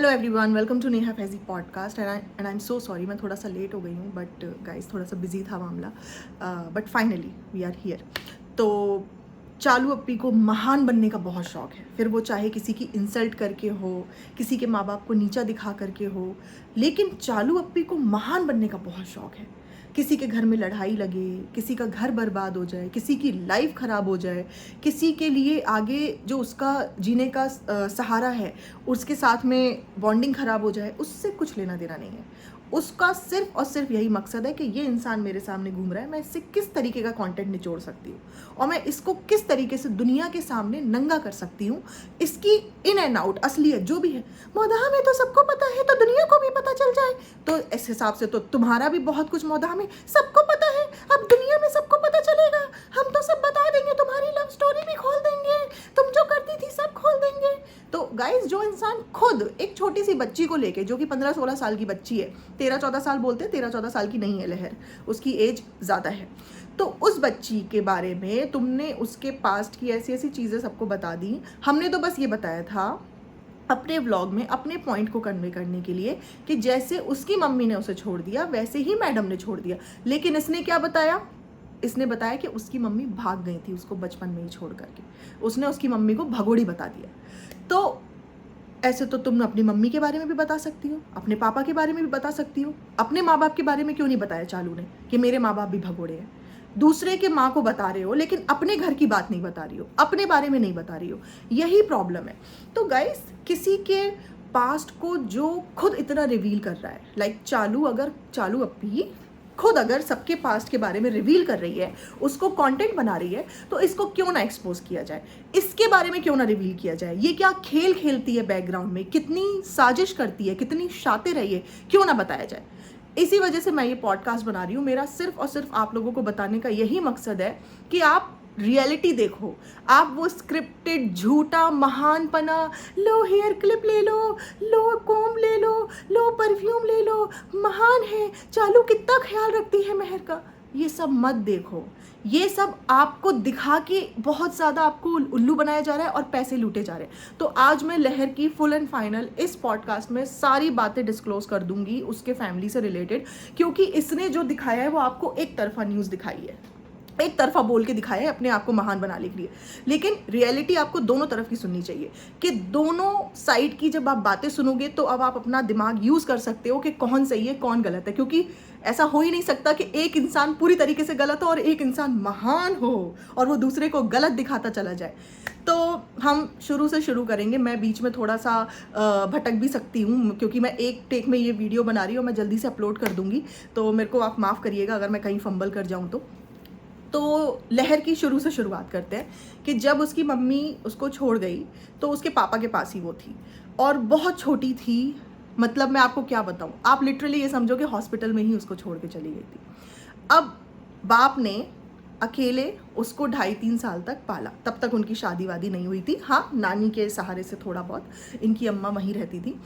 Hello everyone, welcome to Neha Faizi podcast and I am so sorry, मैं थोड़ा सा late हो गई हूँ बट गाइस थोड़ा सा बिजी था मामला, but finally we are here. तो चालू अप्पी को महान बनने का बहुत शौक है, फिर वो चाहे किसी की इंसल्ट करके हो, किसी के माँ बाप को नीचा दिखा करके हो, लेकिन चालू अप्पी को महान बनने का बहुत शौक है। किसी के घर में लड़ाई लगे, किसी का घर बर्बाद हो जाए, किसी की लाइफ ख़राब हो जाए, किसी के लिए आगे जो उसका जीने का सहारा है उसके साथ में बॉन्डिंग ख़राब हो जाए, उससे कुछ लेना देना नहीं है। उसका सिर्फ और सिर्फ यही मकसद है कि ये इंसान मेरे सामने घूम रहा है, मैं इससे किस तरीके का कंटेंट निचोड़ सकती हूँ और मैं इसको किस तरीके से दुनिया के सामने नंगा कर सकती हूँ। इसकी इन एंड आउट असलियत जो भी है, मौदाह में तो सबको पता है तो दुनिया को भी पता चल जाए। तो इस हिसाब से तो तुम्हारा भी बहुत कुछ मौदाह में सबको पता है, अब दुनिया में सबको पता चलेगा, हम तो सब बता देंगे, तुम्हारी लव स्टोरी भी खोल देंगे, तुम जो करती थी सब खोल देंगे। तो गाइज, जो इंसान खुद एक छोटी सी बच्ची को लेके, जो कि 15-16 साल की बच्ची है, 13-14 साल बोलते हैं, 13-14 साल की नहीं है लहर, उसकी एज ज़्यादा है, तो उस बच्ची के बारे में तुमने उसके पास्ट की ऐसी ऐसी चीज़ें सबको बता दी। हमने तो बस ये बताया था अपने व्लॉग में अपने पॉइंट को कन्वे करने के लिए कि जैसे उसकी मम्मी ने उसे छोड़ दिया वैसे ही मैडम ने छोड़ दिया, लेकिन इसने क्या बताया? इसने बताया कि उसकी मम्मी भाग गई थी उसको बचपन में ही छोड़ करके, उसने उसकी मम्मी को भगोड़ी बता दिया। तो ऐसे तो तुम अपनी मम्मी के बारे में भी बता सकती हो, अपने पापा के बारे में भी बता सकती हो, अपने माँ बाप के बारे में क्यों नहीं बताया चालू ने कि मेरे माँ बाप भी भगोड़े हैं? दूसरे के माँ को बता रहे हो लेकिन अपने घर की बात नहीं बता रही हो, अपने बारे में नहीं बता रही हो, यही प्रॉब्लम है। तो गाइस, किसी के पास्ट को जो खुद इतना रिवील कर रहा है, लाइक चालू अप्पी खुद अगर सबके पास्ट के बारे में रिवील कर रही है, उसको कंटेंट बना रही है, तो इसको क्यों ना एक्सपोज किया जाए, इसके बारे में क्यों ना रिवील किया जाए। ये क्या खेल खेलती है बैकग्राउंड में, कितनी साजिश करती है, कितनी शातिर है, ये क्यों ना बताया जाए। इसी वजह से मैं ये पॉडकास्ट बना रही हूँ। मेरा सिर्फ और सिर्फ आप लोगों को बताने का यही मकसद है कि आप रियलिटी देखो, आप वो स्क्रिप्टेड झूठा महानपना, लो हेयर क्लिप ले लो कोम ले लो परफ्यूम ले लो, महान है चालू, कितना ख्याल रखती है मेहर का, ये सब मत देखो। ये सब आपको दिखा के बहुत ज़्यादा आपको उल्लू बनाया जा रहा है और पैसे लूटे जा रहे हैं। तो आज मैं लहर की फुल एंड फाइनल इस पॉडकास्ट में सारी बातें डिस्क्लोज कर दूंगी उसके फैमिली से रिलेटेड, क्योंकि इसने जो दिखाया है वो आपको एक तरफा न्यूज़ दिखाई है, एक तरफा बोल के दिखाया है अपने आप को महान बनाने के लिए, लेकिन रियलिटी आपको दोनों तरफ की सुननी चाहिए कि दोनों साइड की जब आप बातें सुनोगे तो अब आप अपना दिमाग यूज़ कर सकते हो कि कौन सही है कौन गलत है, क्योंकि ऐसा हो ही नहीं सकता कि एक इंसान पूरी तरीके से गलत हो और एक इंसान महान हो और वो दूसरे को गलत दिखाता चला जाए। तो हम शुरू से शुरू करेंगे। मैं बीच में थोड़ा सा भटक भी सकती हूँ क्योंकि मैं एक टेक में ये वीडियो बना रही हूँ, मैं जल्दी से अपलोड कर दूँगी, तो मेरे को आप माफ़ करिएगा अगर मैं कहीं फंबल कर जाऊँ। तो लहर की शुरू से शुरुआत करते हैं कि जब उसकी मम्मी उसको छोड़ गई तो उसके पापा के पास ही वो थी और बहुत छोटी थी। मतलब मैं आपको क्या बताऊं, आप लिटरली ये समझो कि हॉस्पिटल में ही उसको छोड़ के चली गई थी। अब बाप ने अकेले उसको 2.5-3 साल तक पाला, तब तक उनकी शादी वादी नहीं हुई थी। हाँ, नानी के सहारे से थोड़ा बहुत, इनकी अम्मा वहीं रहती थी।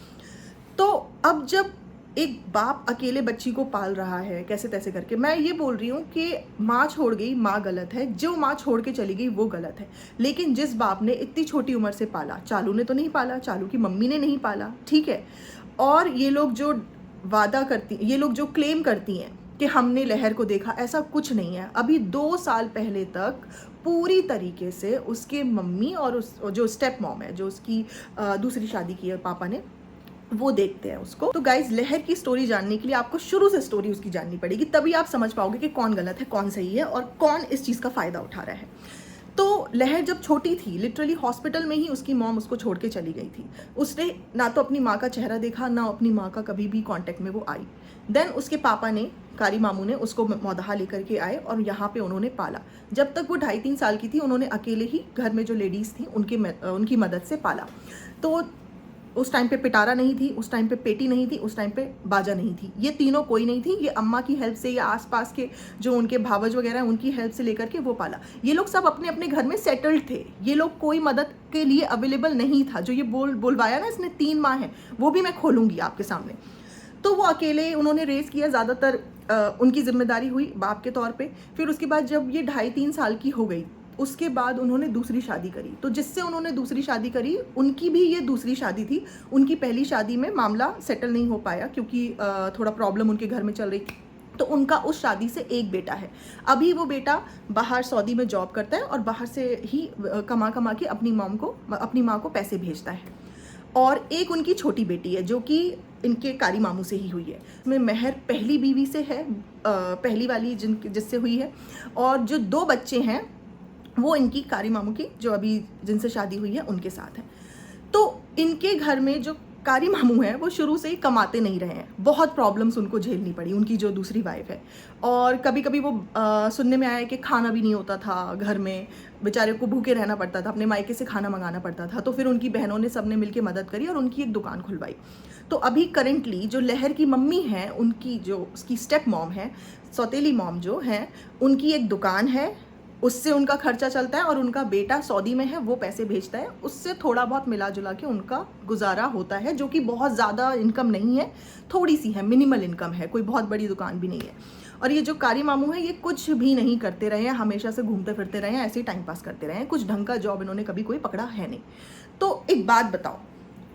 तो अब जब एक बाप अकेले बच्ची को पाल रहा है कैसे तैसे करके, मैं ये बोल रही हूँ कि माँ छोड़ गई, माँ गलत है, जो माँ छोड़ के चली गई वो गलत है, लेकिन जिस बाप ने इतनी छोटी उम्र से पाला, चालू ने तो नहीं पाला, चालू की मम्मी ने नहीं पाला, ठीक है। और ये लोग जो वादा करती, ये लोग जो क्लेम करती हैं कि हमने लहर को देखा, ऐसा कुछ नहीं है। अभी 2 साल पहले तक पूरी तरीके से उसके मम्मी और उस जो स्टेप मॉम है, जो उसकी दूसरी शादी की है पापा ने, वो देखते हैं उसको। तो गाइज, लहर की स्टोरी जानने के लिए आपको शुरू से स्टोरी उसकी जाननी पड़ेगी, तभी आप समझ पाओगे कि कौन गलत है कौन सही है और कौन इस चीज़ का फ़ायदा उठा रहा है। तो लहर जब छोटी थी, लिटरली हॉस्पिटल में ही उसकी मॉम उसको छोड़ के चली गई थी। उसने ना तो अपनी माँ का चेहरा देखा, ना अपनी माँ का कभी भी कांटेक्ट में वो आई। देन उसके पापा ने, कारी मामू ने उसको मौदहा लेकर के आए और यहाँ पे उन्होंने पाला। जब तक वो 2.5-3 साल की थी, उन्होंने अकेले ही घर में जो लेडीज़ थी उनकी मदद से पाला। तो उस टाइम पे पिटारा नहीं थी, उस टाइम पे पेटी नहीं थी, उस टाइम पे बाजा नहीं थी, ये तीनों कोई नहीं थी। ये अम्मा की हेल्प से या आसपास के जो उनके भावज वगैरह हैं उनकी हेल्प से लेकर के वो पाला। ये लोग सब अपने अपने घर में सेटल्ड थे, ये लोग कोई मदद के लिए अवेलेबल नहीं था। जो ये बोलवाया ना इसने 3 माँ हैं, वो भी मैं खोलूँगी आपके सामने। तो वो अकेले उन्होंने रेस किया, ज़्यादातर उनकी जिम्मेदारी हुई बाप के तौर पे। फिर उसके बाद जब ये 2.5-3 साल की हो गई उसके बाद उन्होंने दूसरी शादी करी। तो जिससे उन्होंने दूसरी शादी करी उनकी भी ये दूसरी शादी थी। उनकी पहली शादी में मामला सेटल नहीं हो पाया क्योंकि थोड़ा प्रॉब्लम उनके घर में चल रही थी। तो उनका उस शादी से एक बेटा है। अभी वो बेटा बाहर सऊदी में जॉब करता है और बाहर से ही कमा कमा के अपनी माँ को पैसे भेजता है। और एक उनकी छोटी बेटी है जो कि इनके कारी मामू से ही हुई है। में मेहर पहली बीवी से है, पहली वाली जिससे हुई है। और जो 2 बच्चे हैं वो इनकी कारी मामू की जो अभी जिनसे शादी हुई है उनके साथ है। तो इनके घर में जो कारी मामू हैं वो शुरू से ही कमाते नहीं रहे हैं। बहुत प्रॉब्लम्स उनको झेलनी पड़ी, उनकी जो दूसरी वाइफ है। और कभी कभी वो सुनने में आया कि खाना भी नहीं होता था घर में, बेचारे को भूखे रहना पड़ता था, अपने मायके से खाना मंगाना पड़ता था। तो फिर उनकी बहनों ने सबने मिलकर मदद करी और उनकी एक दुकान खुलवाई। तो अभी करेंटली जो लहर की मम्मी है, उनकी जो उसकी स्टेप मॉम है, सौतेली मॉम जो है, उनकी एक दुकान है, उससे उनका खर्चा चलता है। और उनका बेटा सऊदी में है, वो पैसे भेजता है, उससे थोड़ा बहुत मिला जुला के उनका गुजारा होता है, जो कि बहुत ज़्यादा इनकम नहीं है, थोड़ी सी है, मिनिमल इनकम है, कोई बहुत बड़ी दुकान भी नहीं है। और ये जो कारी मामू है ये कुछ भी नहीं करते रहे हैं, हमेशा से घूमते फिरते रहे हैं, ऐसे ही टाइम पास करते रहे हैं, कुछ ढंग का जॉब इन्होंने कभी कोई पकड़ा है नहीं। तो एक बात बताओ,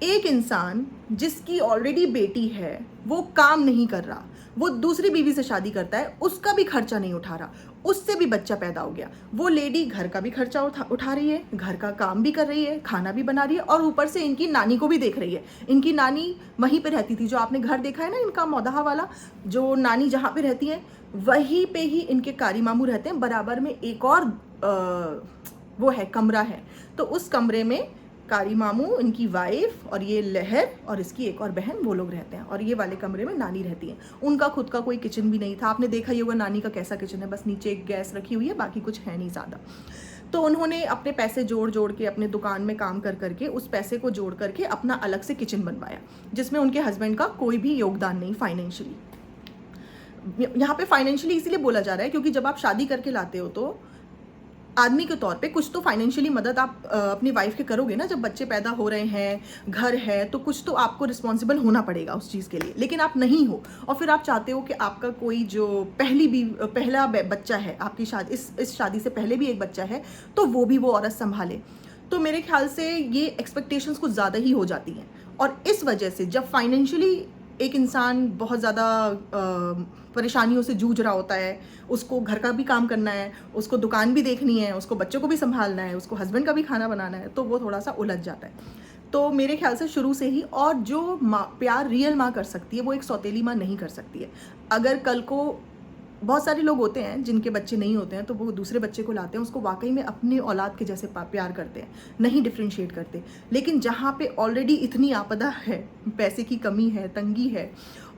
एक इंसान जिसकी ऑलरेडी बेटी है वो काम नहीं कर रहा, वो दूसरी बीवी से शादी करता है, उसका भी खर्चा नहीं उठा रहा, उससे भी बच्चा पैदा हो गया, वो लेडी घर का भी खर्चा उठा रही है, घर का काम भी कर रही है, खाना भी बना रही है, और ऊपर से इनकी नानी को भी देख रही है। इनकी नानी वहीं पे रहती थी, जो आपने घर देखा है ना इनका मौदहा वाला, जो नानी जहाँ पे रहती है वहीं पे ही इनके कारी मामू रहते हैं। बराबर में एक और वो है कमरा है, तो उस कमरे में कारी मामू, इनकी वाइफ और ये लहर और इसकी एक और बहन, वो लोग रहते हैं। और ये वाले कमरे में नानी रहती है। उनका खुद का कोई किचन भी नहीं था, आपने देखा ही होगा नानी का कैसा किचन है, बस नीचे एक गैस रखी हुई है, बाकी कुछ है नहीं ज़्यादा। तो उन्होंने अपने पैसे जोड़ जोड़ के, अपने दुकान में काम कर करके, उस पैसे को जोड़ करके अपना अलग से किचन बनवाया, जिसमें उनके हस्बैंड का कोई भी योगदान नहीं फाइनेंशियली। यहाँ पे फाइनेंशियली इसीलिए बोला जा रहा है क्योंकि जब आप शादी करके लाते हो तो आदमी के तौर पे कुछ तो फाइनेंशियली मदद आप अपनी वाइफ के करोगे ना। जब बच्चे पैदा हो रहे हैं, घर है, तो कुछ तो आपको रिस्पॉन्सिबल होना पड़ेगा उस चीज़ के लिए। लेकिन आप नहीं हो और फिर आप चाहते हो कि आपका कोई जो पहला बच्चा है आपकी शादी, इस शादी से पहले भी एक बच्चा है, तो वो भी वो औरत संभाले। तो मेरे ख्याल से ये एक्सपेक्टेशंस कुछ ज़्यादा ही हो जाती हैं। और इस वजह से जब फाइनेंशियली एक इंसान बहुत ज़्यादा परेशानियों से जूझ रहा होता है, उसको घर का भी काम करना है, उसको दुकान भी देखनी है, उसको बच्चों को भी संभालना है, उसको हस्बैंड का भी खाना बनाना है, तो वो थोड़ा सा उलझ जाता है। तो मेरे ख्याल से शुरू से ही, और जो माँ प्यार रियल माँ कर सकती है वो एक सौतेली माँ नहीं कर सकती है। अगर कल को बहुत सारे लोग होते हैं जिनके बच्चे नहीं होते हैं, तो वो दूसरे बच्चे को लाते हैं, उसको वाकई में अपनी औलाद के जैसे प्यार करते हैं, नहीं डिफ्रेंशिएट करते। लेकिन जहाँ पे ऑलरेडी इतनी आपदा है, पैसे की कमी है, तंगी है,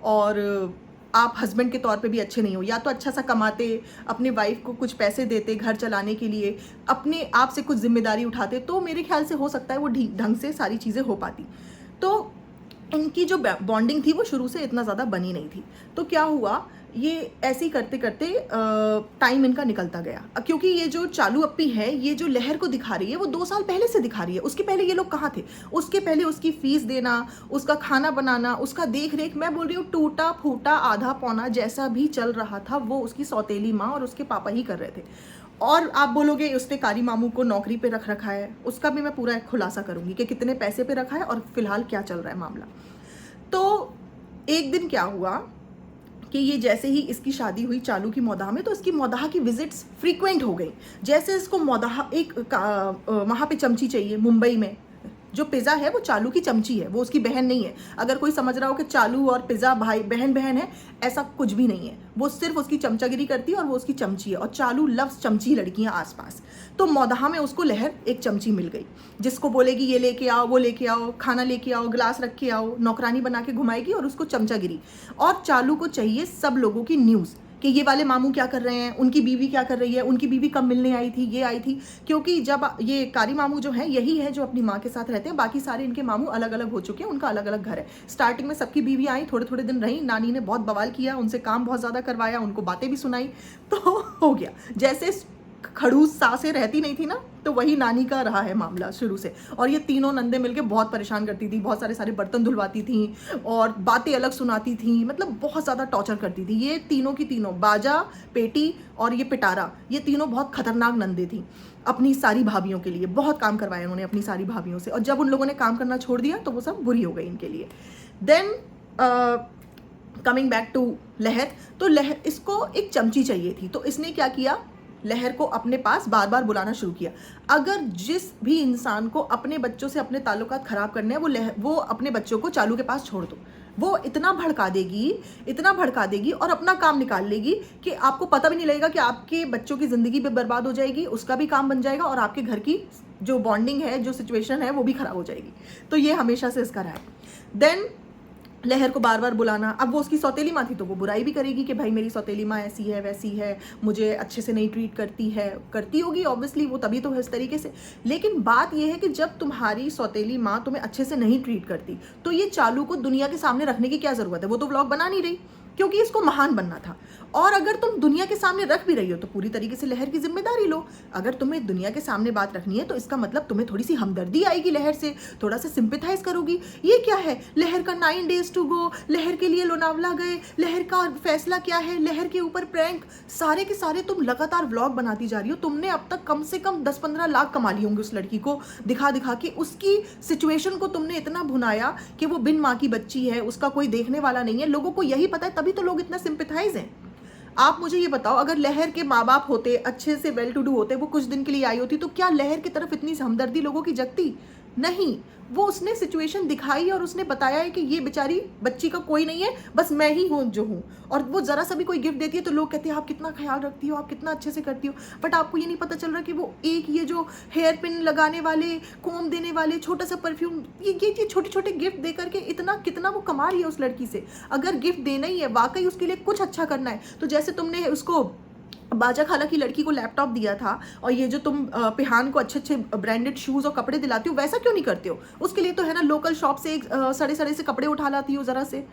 और आप हस्बैंड के तौर पे भी अच्छे नहीं हो, या तो अच्छा सा कमाते, अपने वाइफ को कुछ पैसे देते घर चलाने के लिए, अपने आप से कुछ जिम्मेदारी उठाते, तो मेरे ख्याल से हो सकता है वो ढंग से सारी चीज़ें हो पाती। तो इनकी जो बॉन्डिंग थी वो शुरू से इतना ज़्यादा बनी नहीं थी। तो क्या हुआ, ये ऐसे ही करते करते टाइम इनका निकलता गया। क्योंकि ये जो चालू अप्पी है, ये जो लहर को दिखा रही है, वो 2 साल पहले से दिखा रही है। उसके पहले ये लोग कहाँ थे? उसके पहले उसकी फीस देना, उसका खाना बनाना, उसका देख रेख, मैं बोल रही हूँ टूटा फूटा आधा पौना जैसा भी चल रहा था, वो उसकी सौतेली माँ और उसके पापा ही कर रहे थे। और आप बोलोगे उसने कारी मामू को नौकरी पे रख रखा है, उसका भी मैं पूरा खुलासा करूँगी कि कितने पैसे पे रखा है और फिलहाल क्या चल रहा है मामला। तो एक दिन क्या हुआ कि ये जैसे ही इसकी शादी हुई चालू की मौदाह में, तो इसकी मौदाह की विजिट्स फ्रीक्वेंट हो गई। जैसे इसको मौदाह वहाँ पे चमची चाहिए मुंबई में, जो पिज़्ज़ा है वो चालू की चमची है, वो उसकी बहन नहीं है। अगर कोई समझ रहा हो कि चालू और पिज़्ज़ा भाई बहन है, ऐसा कुछ भी नहीं है। वो सिर्फ उसकी चमचागिरी करती है और वो उसकी चमची है, और चालू लव्स चमची लड़कियां आसपास। तो मौदाह में उसको लहर एक चमची मिल गई, जिसको बोलेगी ये लेके आओ, वो लेके आओ, खाना लेके आओ, गिलास रख के आओ, नौकरानी बना के घुमाएगी और उसको चमचागिरी। और चालू को चाहिए सब लोगों की न्यूज़ कि ये वाले मामू क्या कर रहे हैं, उनकी बीवी क्या कर रही है, उनकी बीवी कब मिलने आई थी, ये आई थी। क्योंकि जब ये कारी मामू जो है, यही है जो अपनी माँ के साथ रहते हैं, बाकी सारे इनके मामू अलग अलग हो चुके हैं, उनका अलग अलग घर है। स्टार्टिंग में सबकी बीवी आई, थोड़े थोड़े दिन रही, नानी ने बहुत बवाल किया, उनसे काम बहुत ज़्यादा करवाया, उनको बातें भी सुनाई, तो हो गया। जैसे खड़ूस सासें रहती नहीं थी ना, तो वही नानी का रहा है मामला शुरू से। और ये तीनों नंदे मिलके बहुत परेशान करती थी, बहुत सारे बर्तन धुलवाती थी और बातें अलग सुनाती थी, मतलब बहुत ज़्यादा टॉर्चर करती थी। ये तीनों की तीनों, बाजा, पेटी और ये पिटारा, ये तीनों बहुत खतरनाक नंदे थी अपनी सारी भाभीयों के लिए। बहुत काम करवाया उन्होंने अपनी सारी भाभीयों से, और जब उन लोगों ने काम करना छोड़ दिया तो वो सब बुरी हो गई इनके लिए। देन कमिंग बैक टू लहर, तो लहर, इसको एक चमची चाहिए थी, तो इसने क्या किया, लहर को अपने पास बार बार बुलाना शुरू किया। अगर जिस भी इंसान को अपने बच्चों से अपने ताल्लुकात ख़राब करने हैं, वो अपने बच्चों को चालू के पास छोड़ दो। वो इतना भड़का देगी और अपना काम निकाल लेगी कि आपको पता भी नहीं लगेगा कि आपके बच्चों की ज़िंदगी भी बर्बाद हो जाएगी, उसका भी काम बन जाएगा और आपके घर की जो बॉन्डिंग है, जो सिचुएशन है, वो भी ख़राब हो जाएगी। तो ये हमेशा से इसका रहा है। देन लहर को बार बार बुलाना। अब वो उसकी सौतेली माँ थी तो वो बुराई भी करेगी कि भाई मेरी सौतेली माँ ऐसी है वैसी है, मुझे अच्छे से नहीं ट्रीट करती है, करती होगी ऑब्वियसली, वो तभी तो है इस तरीके से। लेकिन बात ये है कि जब तुम्हारी सौतेली माँ तुम्हें अच्छे से नहीं ट्रीट करती तो ये चालू को दुनिया के सामने रखने की क्या ज़रूरत है। वो तो व्लॉग बना नहीं रही क्योंकि इसको महान बनना था। और अगर तुम दुनिया के सामने रख भी रही हो तो पूरी तरीके से लहर की जिम्मेदारी लो। अगर तुम्हें दुनिया के सामने बात रखनी है तो इसका मतलब तुम्हें थोड़ी सी हमदर्दी आएगी लहर से, थोड़ा सा सिंपैथाइज करोगी। ये क्या है, लहर का 9 days टू गो, लहर के लिए लोनावला गए, लहर का फैसला क्या है, लहर के ऊपर प्रैंक, सारे के सारे तुम लगातार व्लॉग बनाती जा रही हो। तुमने अब तक कम से कम 10-15 लाख कमा लिए होंगे उस लड़की को दिखा दिखा के। उसकी सिचुएशन को तुमने इतना भुनाया कि वो बिन माँ की बच्ची है, उसका कोई देखने वाला नहीं है। लोगों को यही पता है, तभी तो लोग इतना सिंपैथाइज हैं। आप मुझे ये बताओ, अगर लहर के माँ बाप होते, अच्छे से वेल टू डू होते, वो कुछ दिन के लिए आई होती, तो क्या लहर की तरफ इतनी हमदर्दी लोगों की जगती? नहीं। वो उसने सिचुएशन दिखाई और उसने बताया है कि ये बेचारी बच्ची का कोई नहीं है, बस मैं ही हूँ जो हूँ। और वो ज़रा सा भी कोई गिफ्ट देती है तो लोग कहते हैं आप कितना ख्याल रखती हो, आप कितना अच्छे से करती हो। बट आपको ये नहीं पता चल रहा कि वो एक ये जो हेयर पिन लगाने वाले, कोम देने वाले, छोटा सा परफ्यूम, ये छोटे छोटे गिफ्ट दे करके इतना कितना वो कमा रही है उस लड़की से। अगर गिफ्ट देना ही है, वाकई उसके लिए कुछ अच्छा करना है, तो जैसे तुमने उसको बाजा खाला की लड़की को लैपटॉप दिया था और ये जो तुम पिहान को अच्छे अच्छे ब्रांडेड शूज़ और कपड़े दिलाती हो, वैसा क्यों नहीं करते हो? उसके लिए तो है ना, लोकल शॉप से एक सड़े सड़े से कपड़े उठा लाती हो। ज़रा से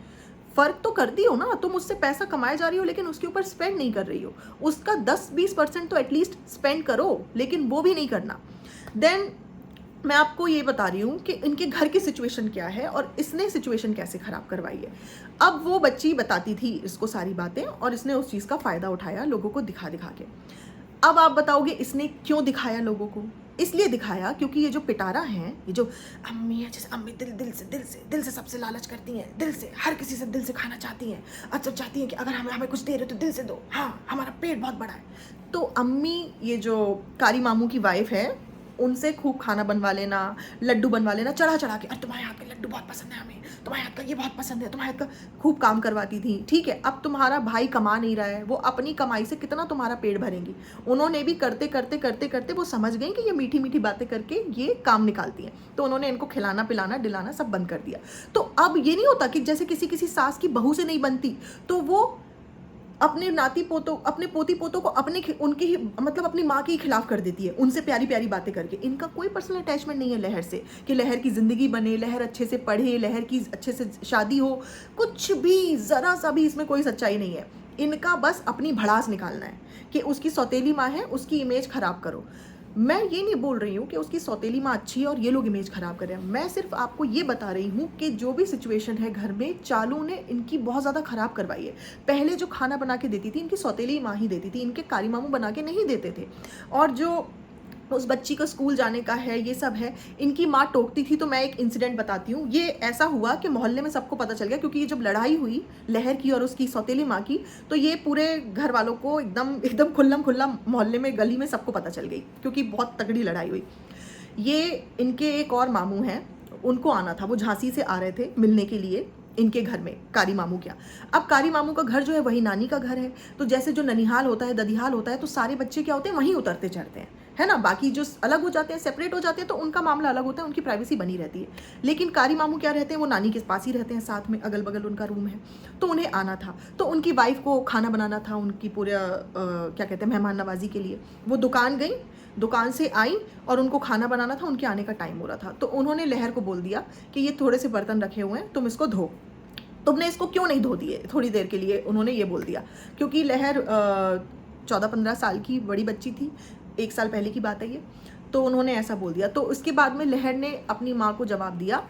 फ़र्क तो करती हो ना। तुम उससे पैसा कमाए जा रही हो लेकिन उसके ऊपर स्पेंड नहीं कर रही हो। उसका 10-20% तो एटलीस्ट स्पेंड करो, लेकिन वो भी नहीं करना। देन मैं आपको ये बता रही हूँ कि इनके घर की सिचुएशन क्या है और इसने सिचुएशन कैसे ख़राब करवाई है। अब वो बच्ची बताती थी इसको सारी बातें और इसने उस चीज़ का फ़ायदा उठाया लोगों को दिखा दिखा के। अब आप बताओगे इसने क्यों दिखाया लोगों को? इसलिए दिखाया क्योंकि ये जो पिटारा हैं, ये जो अम्मी है, जैसे अम्मी दिल से सबसे लालच करती हैं, दिल से हर किसी से दिल से खाना चाहती हैं। अच्छा चाहती हैं कि अगर हमें कुछ दे रहे हो तो दिल से दो, हाँ हमारा पेट बहुत बड़ा है। तो अम्मी, ये जो कारी मामू की वाइफ है, उनसे खूब खाना बनवा लेना, लड्डू बनवा लेना चढ़ा चढ़ा के, अरे तुम्हारे हाथ के लड्डू बहुत पसंद है हमें, तुम्हारे हाथ का ये बहुत पसंद है, तुम्हारे हाथ का, खूब काम करवाती थी। ठीक है, अब तुम्हारा भाई कमा नहीं रहा है, वो अपनी कमाई से कितना तुम्हारा पेट भरेंगी। उन्होंने भी करते करते करते करते वो समझ गई कि ये मीठी मीठी बातें करके ये काम निकालती हैं, तो उन्होंने इनको खिलाना पिलाना डिलाना सब बंद कर दिया। तो अब ये नहीं होता कि जैसे किसी सास की बहू से नहीं बनती तो वो अपने नाती पोतों, अपने पोती पोतों को उनकी ही मतलब अपनी माँ के ही खिलाफ कर देती है, उनसे प्यारी प्यारी बातें करके। इनका कोई पर्सनल अटैचमेंट नहीं है लहर से कि लहर की ज़िंदगी बने, लहर अच्छे से पढ़े, लहर की अच्छे से शादी हो, कुछ भी ज़रा सा भी इसमें कोई सच्चाई नहीं है। इनका बस अपनी भड़ास निकालना है कि उसकी सौतेली माँ है, उसकी इमेज ख़राब करो। मैं ये नहीं बोल रही हूँ कि उसकी सौतेली माँ अच्छी है और ये लोग इमेज ख़राब कर रहे हैं। मैं सिर्फ आपको ये बता रही हूँ कि जो भी सिचुएशन है घर में, चालू ने इनकी बहुत ज़्यादा ख़राब करवाई है। पहले जो खाना बना के देती थी इनकी सौतेली माँ ही देती थी, इनके कारी मामू बना के नहीं देते थे। और जो उस बच्ची का स्कूल जाने का है, ये सब है, इनकी माँ टोकती थी। तो मैं एक इंसिडेंट बताती हूँ। ये ऐसा हुआ कि मोहल्ले में सबको पता चल गया, क्योंकि ये जब लड़ाई हुई लहर की और उसकी सौतेली माँ की, तो ये पूरे घर वालों को एकदम खुल्लम खुल्ला मोहल्ले में, गली में सबको पता चल गई, क्योंकि बहुत तगड़ी लड़ाई हुई। ये इनके एक और मामू हैं, उनको आना था, वो झांसी से आ रहे थे मिलने के लिए इनके घर में कारी मामू क्या। अब कारी मामू का घर जो है वही नानी का घर है, तो जैसे जो ननिहाल होता है, ददिहाल होता है, तो सारे बच्चे क्या होते हैं वहीं उतरते चढ़ते हैं, है ना। बाकी जो अलग हो जाते हैं, सेपरेट हो जाते हैं, तो उनका मामला अलग होता है, उनकी प्राइवेसी बनी रहती है। लेकिन कारी मामू क्या रहते हैं, वो नानी के पास ही रहते हैं, साथ में अगल बगल उनका रूम है। तो उन्हें आना था, तो उनकी वाइफ को खाना बनाना था, उनकी पूरे क्या कहते हैं मेहमान नवाजी के लिए। वो दुकान गई, दुकान से आई और उनको खाना बनाना था, उनके आने का टाइम हो रहा था। तो उन्होंने लहर को बोल दिया कि ये थोड़े से बर्तन रखे हुए हैं, तुम इसको धो। तुमने इसको क्यों नहीं धो दिए थोड़ी देर के लिए, उन्होंने ये बोल दिया। क्योंकि लहर 14-15 साल की बड़ी बच्ची थी, 1 साल पहले की बात है ये। तो उन्होंने ऐसा बोल दिया। तो उसके बाद में लहर ने अपनी माँ को जवाब दिया।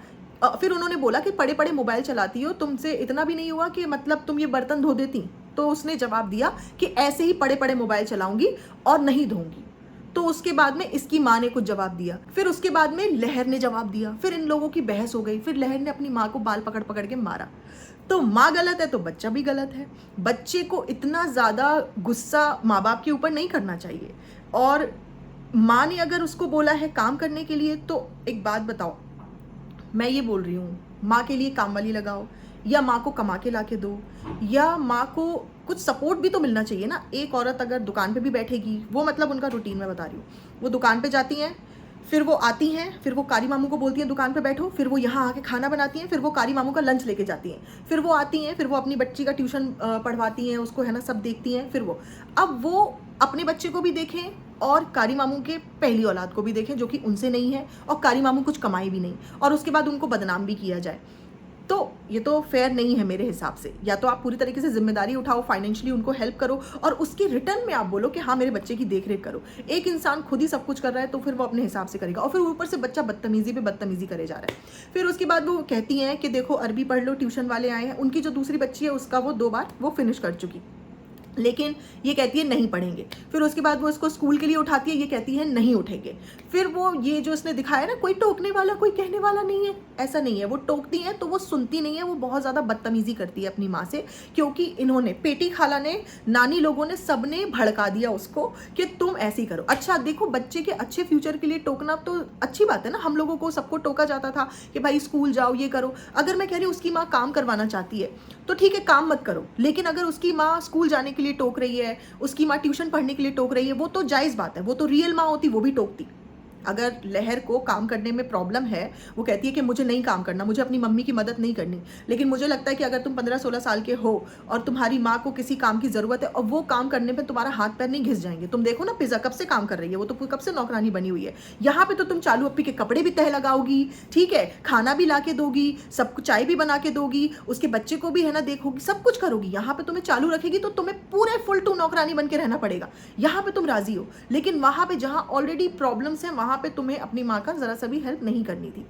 फिर उन्होंने बोला कि पड़े पड़े मोबाइल चलाती हो, तुमसे इतना भी नहीं हुआ कि मतलब तुम ये बर्तन धो देती। तो उसने जवाब दिया कि ऐसे ही पड़े पड़े मोबाइल चलाऊंगी और नहीं धोऊंगी। तो उसके बाद में इसकी माँ ने कुछ जवाब दिया, फिर उसके बाद में लहर ने जवाब दिया, फिर इन लोगों की बहस हो गई, फिर लहर ने अपनी माँ को बाल पकड़ पकड़ के मारा। तो माँ गलत है तो बच्चा भी गलत है। बच्चे को इतना ज़्यादा गुस्सा माँ बाप के ऊपर नहीं करना चाहिए। और माँ ने अगर उसको बोला है काम करने के लिए, तो एक बात बताओ, मैं ये बोल रही हूँ, माँ के लिए काम वाली लगाओ, या माँ को कमा के ला के दो, या माँ को कुछ सपोर्ट भी तो मिलना चाहिए ना। एक औरत अगर दुकान पे भी बैठेगी, वो मतलब उनका रूटीन मैं बता रही हूँ, वो दुकान पे जाती हैं, फिर वो आती हैं, फिर वो कारी मामू को बोलती हैं दुकान पे बैठो, फिर वो यहाँ आके खाना बनाती हैं, फिर वो कारी मामू का लंच लेके जाती हैं, फिर वो आती हैं, फिर वो अपनी बच्ची का ट्यूशन पढ़वाती हैं, उसको है ना सब देखती हैं, फिर वो अपने बच्चे को भी देखें और कारी मामू के पहली औलाद को भी देखें जो कि उनसे नहीं है, और कारी मामू कुछ कमाई भी नहीं, और उसके बाद उनको बदनाम भी किया जाए। तो ये तो फेयर नहीं है मेरे हिसाब से। या तो आप पूरी तरीके से जिम्मेदारी उठाओ, फाइनेंशियली उनको हेल्प करो, और उसके रिटर्न में आप बोलो कि हाँ मेरे बच्चे की देख रेख करो। एक इंसान खुद ही सब कुछ कर रहा है तो फिर वो अपने हिसाब से करेगा, और फिर ऊपर से बच्चा बदतमीजी पे बदतमीजी करे जा रहा है। फिर उसके बाद वो कहती हैं कि देखो अरबी पढ़ लो, ट्यूशन वाले आए हैं, उनकी जो दूसरी बच्ची है उसका वो 2 बार वो फिनिश कर चुकी, लेकिन ये कहती है नहीं पढ़ेंगे। फिर उसके बाद वो इसको स्कूल के लिए उठाती है, ये कहती है नहीं उठेंगे। फिर वो ये जो इसने दिखाया ना, कोई टोकने वाला कोई कहने वाला नहीं है, ऐसा नहीं है। वो टोकती है तो वो सुनती नहीं है, वो बहुत ज़्यादा बदतमीजी करती है अपनी माँ से, क्योंकि इन्होंने पेटी खाला ने, नानी लोगों ने, सबने भड़का दिया उसको कि तुम ऐसे ही करो। अच्छा देखो, बच्चे के अच्छे फ्यूचर के लिए टोकना तो अच्छी बात है ना। हम लोगों को सबको टोका जाता था कि भाई स्कूल जाओ, ये करो। अगर मैं कह रही हूँ उसकी माँ काम करवाना चाहती है तो ठीक है, काम मत करो, लेकिन अगर उसकी माँ स्कूल जाने के लिए टोक रही है, उसकी माँ ट्यूशन पढ़ने के लिए टोक रही है, वो तो जायज़ बात है। वो तो रियल माँ होती, वो भी टोकती। अगर लहर को काम करने में प्रॉब्लम है, वो कहती है कि मुझे नहीं काम करना, मुझे अपनी मम्मी की मदद नहीं करनी, लेकिन मुझे लगता है कि अगर तुम 15-16 साल के हो और तुम्हारी माँ को किसी काम की ज़रूरत है और वो काम करने पे तुम्हारा हाथ पैर नहीं घिस जाएंगे। तुम देखो ना, पिज़्ज़ा कब से काम कर रही है, वो तो कब से नौकरानी बनी हुई है। यहाँ पे तो तुम चालू अप्पी के कपड़े भी तह लगाओगी, ठीक है, खाना भी ला के दोगी, सब चाय भी बना के दोगी, उसके बच्चे को भी है ना देखोगी, सब कुछ करोगी। यहाँ पे तुम्हें चालू रखेगी तो तुम्हें पूरे फुल टू नौकरानी बन के रहना पड़ेगा। यहाँ पे तुम राजी हो, लेकिन वहाँ पे जहाँ ऑलरेडी प्रॉब्लम्स हैं, वहाँ पे तुम्हें अपनी माँ का ज़रा सा भी हेल्प नहीं करनी थी।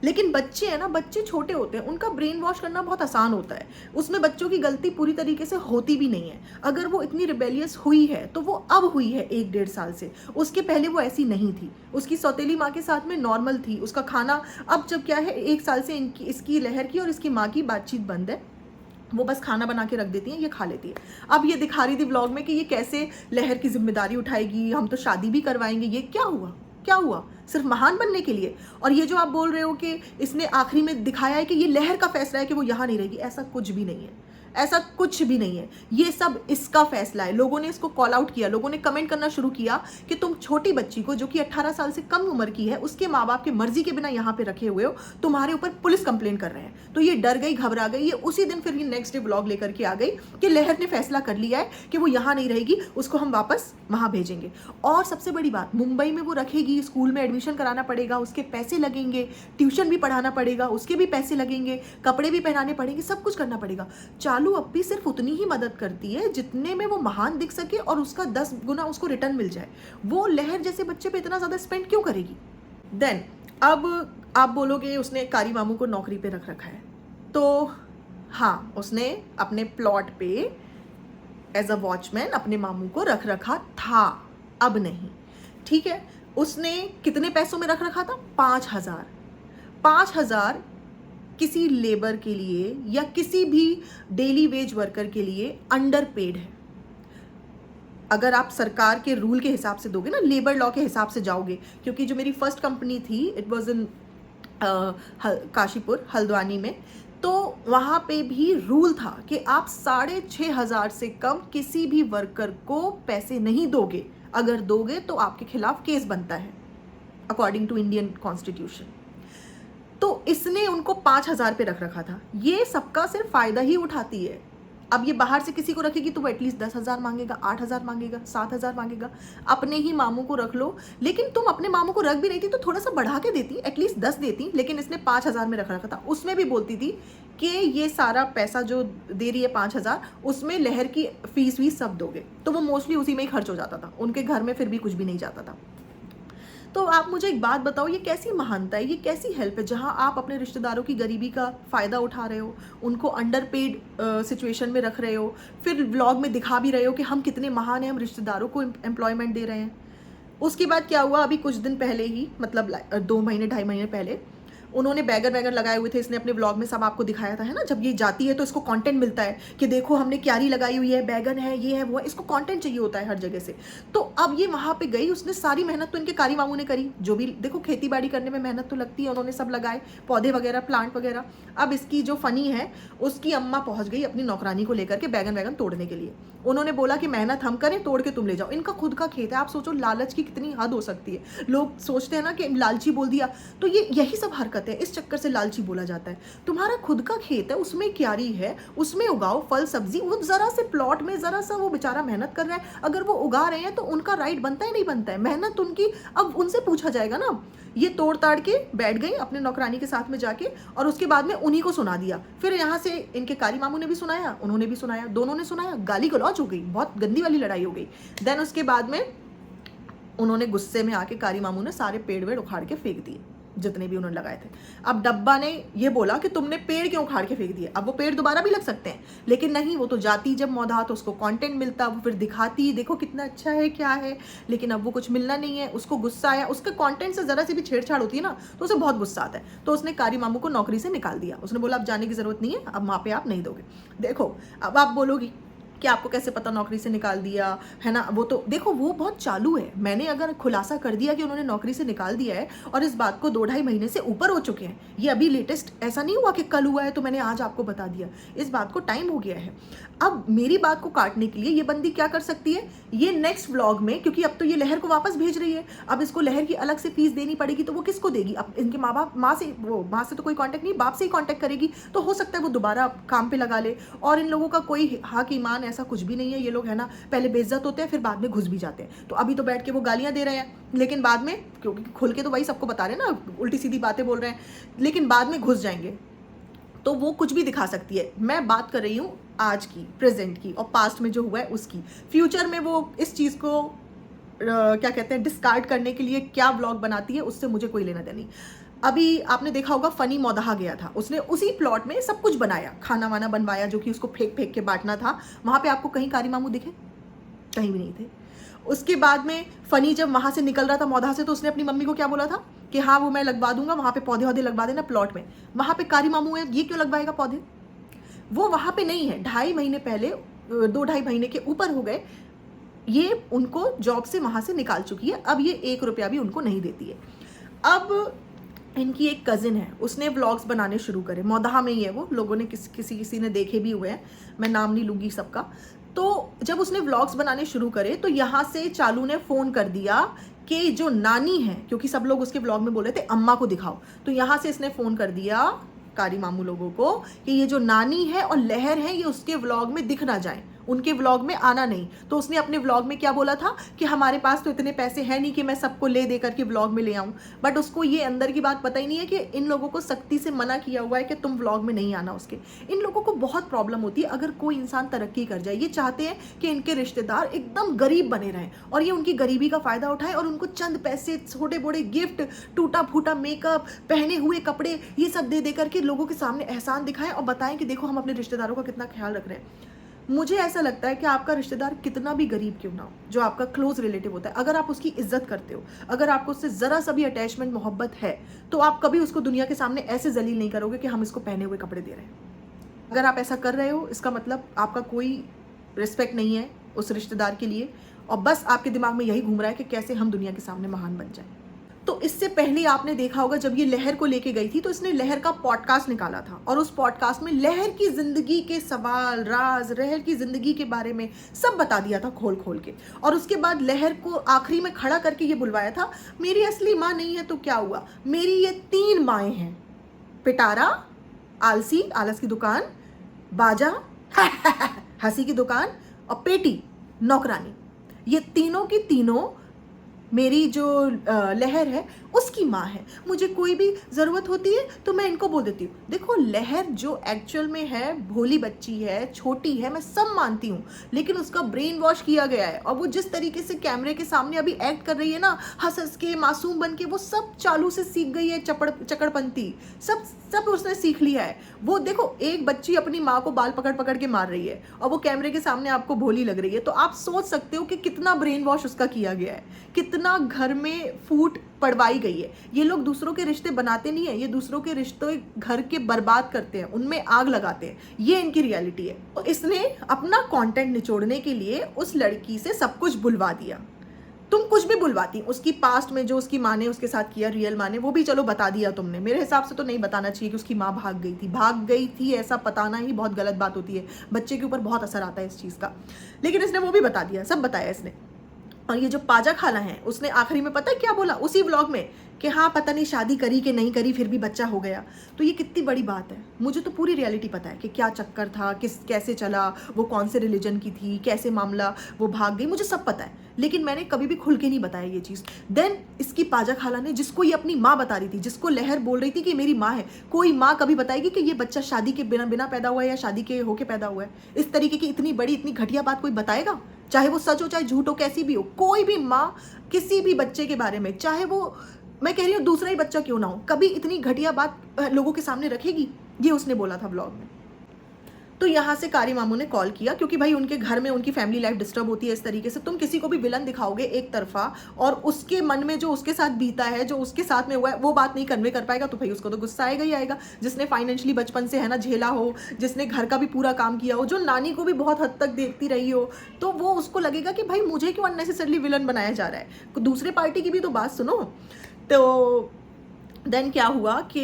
लेकिन बच्चे हैं ना, बच्चे छोटे होते हैं, उनका ब्रेन वॉश करना बहुत आसान होता है। उसमें बच्चों की गलती पूरी तरीके से होती भी नहीं है। अगर वो इतनी रिबेलियस हुई है तो वो अब हुई है 1-1.5 साल से, उसके पहले वो ऐसी नहीं थी। उसकी सौतेली माँ के साथ में नॉर्मल थी, उसका खाना। अब जब क्या है, 1 साल से इसकी लहर की और इसकी माँ की बातचीत बंद है, वो बस खाना बना के रख देती हैं, ये खा लेती है। अब ये दिखा रही थी व्लॉग में कि ये कैसे लहर की जिम्मेदारी उठाएगी, हम तो शादी भी करवाएंगे। ये क्या हुआ, क्या हुआ? सिर्फ महान बनने के लिए? और ये जो आप बोल रहे हो कि इसने आखिरी में दिखाया है कि ये लहर का फैसला है कि वो यहाँ नहीं रहेगी, ऐसा कुछ भी नहीं है। ऐसा कुछ भी नहीं है, ये सब इसका फैसला है। लोगों ने इसको कॉल आउट किया, लोगों ने कमेंट करना शुरू किया कि तुम छोटी बच्ची को, जो कि 18 साल से कम उम्र की है, उसके माँ बाप की मर्जी के बिना यहाँ पे रखे हुए हो, तुम्हारे ऊपर पुलिस कंप्लेन कर रहे हैं। तो ये डर गई, घबरा गई। ये उसी दिन फिर ये नेक्स्ट डे व्लॉग लेकर के आ गई कि लहर ने फैसला कर लिया है कि वो यहाँ नहीं रहेगी, उसको हम वापस वहाँ भेजेंगे। और सबसे बड़ी बात, मुंबई में वो रखेगी, स्कूल में एडमिशन कराना पड़ेगा, उसके पैसे लगेंगे, ट्यूशन भी पढ़ाना पड़ेगा, उसके भी पैसे लगेंगे, कपड़े भी पहनाने पड़ेंगे, सब कुछ करना पड़ेगा। चालू अप्पी सिर्फ उतनी ही मदद करती है जितने में वो महान दिख सके और उसका 10 गुना उसको रिटर्न मिल जाए। वो लहर जैसे बच्चे पे इतना ज़्यादा स्पेंड क्यों करेगी? देन अब आप बोलोगे उसने कारी मामू को नौकरी पे रख रखा है, तो हाँ, उसने अपने प्लॉट पे एज अ वॉचमैन अपने मामू को रख रखा था, अब नहीं, ठीक है। उसने कितने पैसों में रख रखा था? 5,000। 5,000 किसी लेबर के लिए या किसी भी डेली वेज वर्कर के लिए अंडर पेड है। अगर आप सरकार के रूल के हिसाब से दोगे ना, लेबर लॉ के हिसाब से जाओगे, क्योंकि जो मेरी फर्स्ट कंपनी थी, it was in Kashipur Haldwani में, तो वहाँ पे भी रूल था कि आप 6,500 से कम किसी भी वर्कर को पैसे नहीं दोगे। अगर दोगे तो आपके खिलाफ केस बनता है अकॉर्डिंग टू इंडियन कॉन्स्टिट्यूशन। तो इसने उनको 5,000 पे रख रखा था। ये सबका सिर्फ फ़ायदा ही उठाती है। अब ये बाहर से किसी को रखेगी तो वो एटलीस्ट 10,000 मांगेगा, 8,000 मांगेगा, 7,000 मांगेगा। अपने ही मामू को रख लो, लेकिन तुम अपने मामू को रख भी रही थी तो थोड़ा सा बढ़ा के देती, एटलीस्ट 10 देती, लेकिन इसने 5,000 में रखा था। उसमें भी बोलती थी कि ये सारा पैसा जो दे रही है 5,000, उसमें लहर की फीस वीस सब दोगे। तो वो मोस्टली उसी में ही खर्च हो जाता था, उनके घर में फिर भी कुछ भी नहीं जाता था। तो आप मुझे एक बात बताओ, ये कैसी महानता है, ये कैसी हेल्प है, जहां आप अपने रिश्तेदारों की गरीबी का फ़ायदा उठा रहे हो, उनको अंडर पेड सिचुएशन में रख रहे हो, फिर व्लॉग में दिखा भी रहे हो कि हम कितने महान हैं, हम रिश्तेदारों को एम्प्लॉयमेंट दे रहे हैं। उसके बाद क्या हुआ, अभी कुछ दिन पहले ही, मतलब 2 महीने 2.5 महीने पहले, उन्होंने बैगर वैगर लगाए हुए थे। इसने अपने ब्लॉग में सब आपको दिखाया था, है ना। जब ये जाती है तो इसको कंटेंट मिलता है कि देखो हमने क्यारी लगाई हुई है, बैगन है, ये है वो है, इसको कंटेंट चाहिए होता है हर जगह से। तो अब ये वहाँ पे गई, उसने सारी मेहनत तो इनके कारी मामू ने करी, जो भी देखो खेती बाड़ी करने में मेहनत तो लगती है, उन्होंने सब लगाए पौधे वगैरह, प्लांट वगैरह। अब इसकी जो फनी है, उसकी अम्मा पहुँच गई अपनी नौकरानी को लेकर के बैगन वैगन तोड़ने के लिए। उन्होंने बोला कि मेहनत हम करें, तोड़ के तुम ले जाओ। इनका खुद का खेत है। आप सोचो लालच की कितनी हद हो सकती है। लोग सोचते हैं ना कि लालची बोल दिया, तो ये यही सब हरकत है, इस चक्कर से लालची बोला जाता है। तुम्हारा खुद का खेत है, उसमें क्यारी है, उसमें उगाओ फल सब्जी। वो जरा से प्लॉट में जरा सा वो बेचारा मेहनत कर रहा है, अगर वो उगा रहे हैं तो उनका राइट बनता है नहीं बनता है, मेहनत उनकी। अब उनसे पूछा जाएगा ना। ये तोड़ ताड़ के बैठ गई अपने नौकरानी के साथ में जाके, और उसके बाद में उन्हीं को सुना दिया। फिर यहाँ से इनके कारी मामू ने भी सुनाया, उन्होंने भी सुनाया, दोनों ने सुनाया, गाली गलौज हो गई, बहुत गंदी वाली लड़ाई हो गई। देन उसके बाद में उन्होंने गुस्से में आके कारी मामू ने सारे पेड़ वेड़ उखाड़ के फेंक दिए, जितने भी उन्होंने लगाए थे। अब डब्बा ने ये बोला कि तुमने पेड़ क्यों उखाड़ के फेंक दिए। अब वो पेड़ दोबारा भी लग सकते हैं, लेकिन नहीं, वो तो जाती जब मौधा तो उसको कंटेंट मिलता, वो फिर दिखाती देखो कितना अच्छा है क्या है। लेकिन अब वो कुछ मिलना नहीं है, उसको गुस्सा आया, उसके कंटेंट से जरा सी भी छेड़छाड़ होती है ना तो उसे बहुत गुस्सा आता है। तो उसने कारी मामू को नौकरी से निकाल दिया। उसने बोला अब जाने की जरूरत नहीं है, अब वहाँ पे आप नहीं दोगे। देखो अब आप बोलोगी कि आपको कैसे पता नौकरी से निकाल दिया, है ना। वो तो देखो वो बहुत चालू है। मैंने अगर खुलासा कर दिया कि उन्होंने नौकरी से निकाल दिया है, और इस बात को 2-2.5 महीने से ऊपर हो चुके हैं, ये अभी लेटेस्ट ऐसा नहीं हुआ कि कल हुआ है तो मैंने आज आपको बता दिया, इस बात को टाइम हो गया है। अब मेरी बात को काटने के लिए ये बंदी क्या कर सकती है, ये नेक्स्ट व्लॉग में, क्योंकि अब तो ये लहर को वापस भेज रही है, अब इसको लहर की अलग से फीस देनी पड़ेगी, तो वो किसको देगी। अब इनके माँ से तो कोई कांटेक्ट नहीं, बाप से ही कांटेक्ट करेगी। तो हो सकता है वो दोबारा काम पे लगा ले। और इन लोगों का कोई हक ईमान ऐसा कुछ भी नहीं है। ये लोग है ना, पहले बेइज्जत होते हैं, फिर बाद में घुस भी जाते हैं। तो अभी तो बैठ के वो गालियां दे रहे हैं, लेकिन बाद में, क्योंकि खुल के तो वही सबको बता रहे हैं ना, उल्टी सीधी बातें बोल रहे हैं, लेकिन बाद में घुस जाएंगे तो वो कुछ भी दिखा सकती है। मैं बात कर रही हूँ आज की, प्रेजेंट की, और पास्ट में जो हुआ है उसकी। फ्यूचर में वो इस चीज़ को क्या कहते हैं, डिस्कार्ड करने के लिए क्या व्लॉग बनाती है, उससे मुझे कोई लेना देना नहीं। अभी आपने देखा होगा फनी मौदाहा गया था, उसने उसी प्लॉट में सब कुछ बनाया, खाना वाना बनवाया, जो कि उसको फेंक फेंक के बांटना था। वहाँ पे आपको कहीं कारी मामू दिखे? कहीं भी नहीं थे। उसके बाद में फनी जब वहाँ से निकल रहा था मौधा से, तो उसने अपनी मम्मी को क्या बोला था कि हाँ वो मैं लगवा दूंगा, वहाँ पे पौधे वौधे लगवा देना प्लॉट में। वहाँ पे कारी मामू है, ये क्यों लगवाएगा पौधे? वो वहाँ पे नहीं है। 2.5 महीने पहले, 2-2.5 महीने के ऊपर हो गए, ये उनको जॉब से वहाँ से निकाल चुकी है। अब ये 1 रुपया भी उनको नहीं देती है। अब इनकी एक कज़िन है, उसने व्लॉग्स बनाने शुरू करे, मौदाहा में ही है वो, लोगों ने किसी ने देखे भी हुए हैं, मैं नाम नहीं लूँगी सबका। तो जब उसने व्लॉग्स बनाने शुरू करे तो यहाँ से चालू ने फ़ोन कर दिया कि जो नानी है, क्योंकि सब लोग उसके व्लॉग में बोल रहे थे अम्मा को दिखाओ, तो यहाँ से इसने फ़ोन कर दिया कारी मामू लोगों को कि ये जो नानी है और लहर है, ये उसके व्लॉग में दिख ना जाए, उनके व्लॉग में आना नहीं। तो उसने अपने व्लॉग में क्या बोला था कि हमारे पास तो इतने पैसे हैं नहीं कि मैं सबको ले दे करके व्लॉग में ले आऊं। बट उसको ये अंदर की बात पता ही नहीं है कि इन लोगों को सख्ती से मना किया हुआ है कि तुम व्लॉग में नहीं आना उसके। इन लोगों को बहुत प्रॉब्लम होती है अगर कोई इंसान तरक्की कर जाए। ये चाहते हैं कि इनके रिश्तेदार एकदम गरीब बने रहें और ये उनकी गरीबी का फ़ायदा उठाएं और उनको चंद पैसे, छोटे बड़े गिफ्ट, टूटा फूटा मेकअप, पहने हुए कपड़े, ये सब दे दे करके लोगों के सामने एहसान दिखाएं और बताएं कि देखो हम अपने रिश्तेदारों का कितना ख्याल रख रहे हैं। मुझे ऐसा लगता है कि आपका रिश्तेदार कितना भी गरीब क्यों ना हो, जो आपका क्लोज रिलेटिव होता है, अगर आप उसकी इज्जत करते हो, अगर आपको उससे ज़रा सा भी अटैचमेंट मोहब्बत है, तो आप कभी उसको दुनिया के सामने ऐसे जलील नहीं करोगे कि हम इसको पहने हुए कपड़े दे रहे हैं। अगर आप ऐसा कर रहे हो, इसका मतलब आपका कोई रिस्पेक्ट नहीं है उस रिश्तेदार के लिए, और बस आपके दिमाग में यही घूम रहा है कि कैसे हम दुनिया के सामने महान बन जाए। तो इससे पहले आपने देखा होगा जब ये लहर को लेके गई थी तो इसने लहर का पॉडकास्ट निकाला था, और उस पॉडकास्ट में लहर की जिंदगी के सवाल, राज, लहर की जिंदगी के बारे में सब बता दिया था खोल खोल के। और उसके बाद लहर को आखिरी में खड़ा करके ये बुलवाया था, मेरी असली माँ नहीं है तो क्या हुआ, मेरी ये 3 माएँ हैं, पिटारा, आलसी, आलस की दुकान, बाजा हंसी की दुकान और पेटी नौकरानी, ये तीनों की तीनों मेरी जो लहर है उसकी माँ है। मुझे कोई भी ज़रूरत होती है तो मैं इनको बोल देती हूँ। देखो, लहर जो एक्चुअल में है भोली बच्ची है, छोटी है, मैं सब मानती हूँ, लेकिन उसका ब्रेन वॉश किया गया है और वो जिस तरीके से कैमरे के सामने अभी एक्ट कर रही है ना, हंस हंस के, मासूम बन के, वो सब चालू से सीख गई है, चकड़पंती सब सब उसने सीख लिया है। वो देखो, एक बच्ची अपनी माँ को बाल पकड़ पकड़ के मार रही है और वो कैमरे के सामने आपको भोली लग रही है, तो आप सोच सकते हो कि कितना ब्रेन वॉश उसका किया गया है, कितना घर में फूट पड़वाई गई है। ये लोग दूसरों के रिश्ते बनाते नहीं है, ये दूसरों के रिश्ते घर के बर्बाद करते हैं, उनमें आग लगाते हैं, ये इनकी रियलिटी है। तो इसने अपना कंटेंट निचोड़ने के लिए उस लड़की से सब कुछ बुलवा दिया। तुम कुछ भी बुलवाती, उसकी पास्ट में जो उसकी माँ ने उसके साथ किया, रियल माँ ने, वो भी चलो बता दिया तुमने। मेरे हिसाब से तो नहीं बताना चाहिए कि उसकी माँ भाग गई थी, ऐसा बताना ही बहुत गलत बात होती है, बच्चे के ऊपर बहुत असर आता है इस चीज़ का। लेकिन इसने वो भी बता दिया, सब बताया इसने। और ये जो पाजा खाला है, उसने आखिरी में पता है क्या बोला उसी व्लॉग में, कि हाँ पता नहीं शादी करी कि नहीं करी, फिर भी बच्चा हो गया। तो ये कितनी बड़ी बात है। मुझे तो पूरी रियलिटी पता है कि क्या चक्कर था, कैसे चला, वो कौन से रिलीजन की थी, कैसे मामला, वो भाग गई, मुझे सब पता है, लेकिन मैंने कभी भी खुल के नहीं बताया ये चीज़। देन इसकी पाजा खाला ने, जिसको ये अपनी माँ बता रही थी, जिसको लहर बोल रही थी कि मेरी माँ है, कोई माँ कभी बताएगी कि ये बच्चा शादी के बिना पैदा हुआ है या शादी के होके पैदा हुआ है? इस तरीके की इतनी बड़ी, इतनी घटिया बात कोई बताएगा? चाहे वो सच हो चाहे झूठ हो, कैसी भी हो, कोई भी माँ किसी भी बच्चे के बारे में, चाहे वो, मैं कह रही हूँ दूसरा ही बच्चा क्यों ना हो, कभी इतनी घटिया बात लोगों के सामने रखेगी? ये उसने बोला था व्लॉग में। तो यहाँ से कारी मामू ने कॉल किया, क्योंकि भाई उनके घर में उनकी फैमिली लाइफ डिस्टर्ब होती है इस तरीके से। तुम किसी को भी विलन दिखाओगे एक तरफा, और उसके मन में जो उसके साथ बीता है, जो उसके साथ में हुआ है, वो बात नहीं कन्वे कर पाएगा, तो भाई उसको तो गुस्सा आएगा ही आएगा। जिसने फाइनेंशियली बचपन से है ना झेला हो, जिसने घर का भी पूरा काम किया हो, जो नानी को भी बहुत हद तक देखती रही हो, तो वो उसको लगेगा कि भाई मुझे क्यों अननेसेसरली विलन बनाया जा रहा है। दूसरे पार्टी की भी तो बात सुनो। तो देन क्या हुआ कि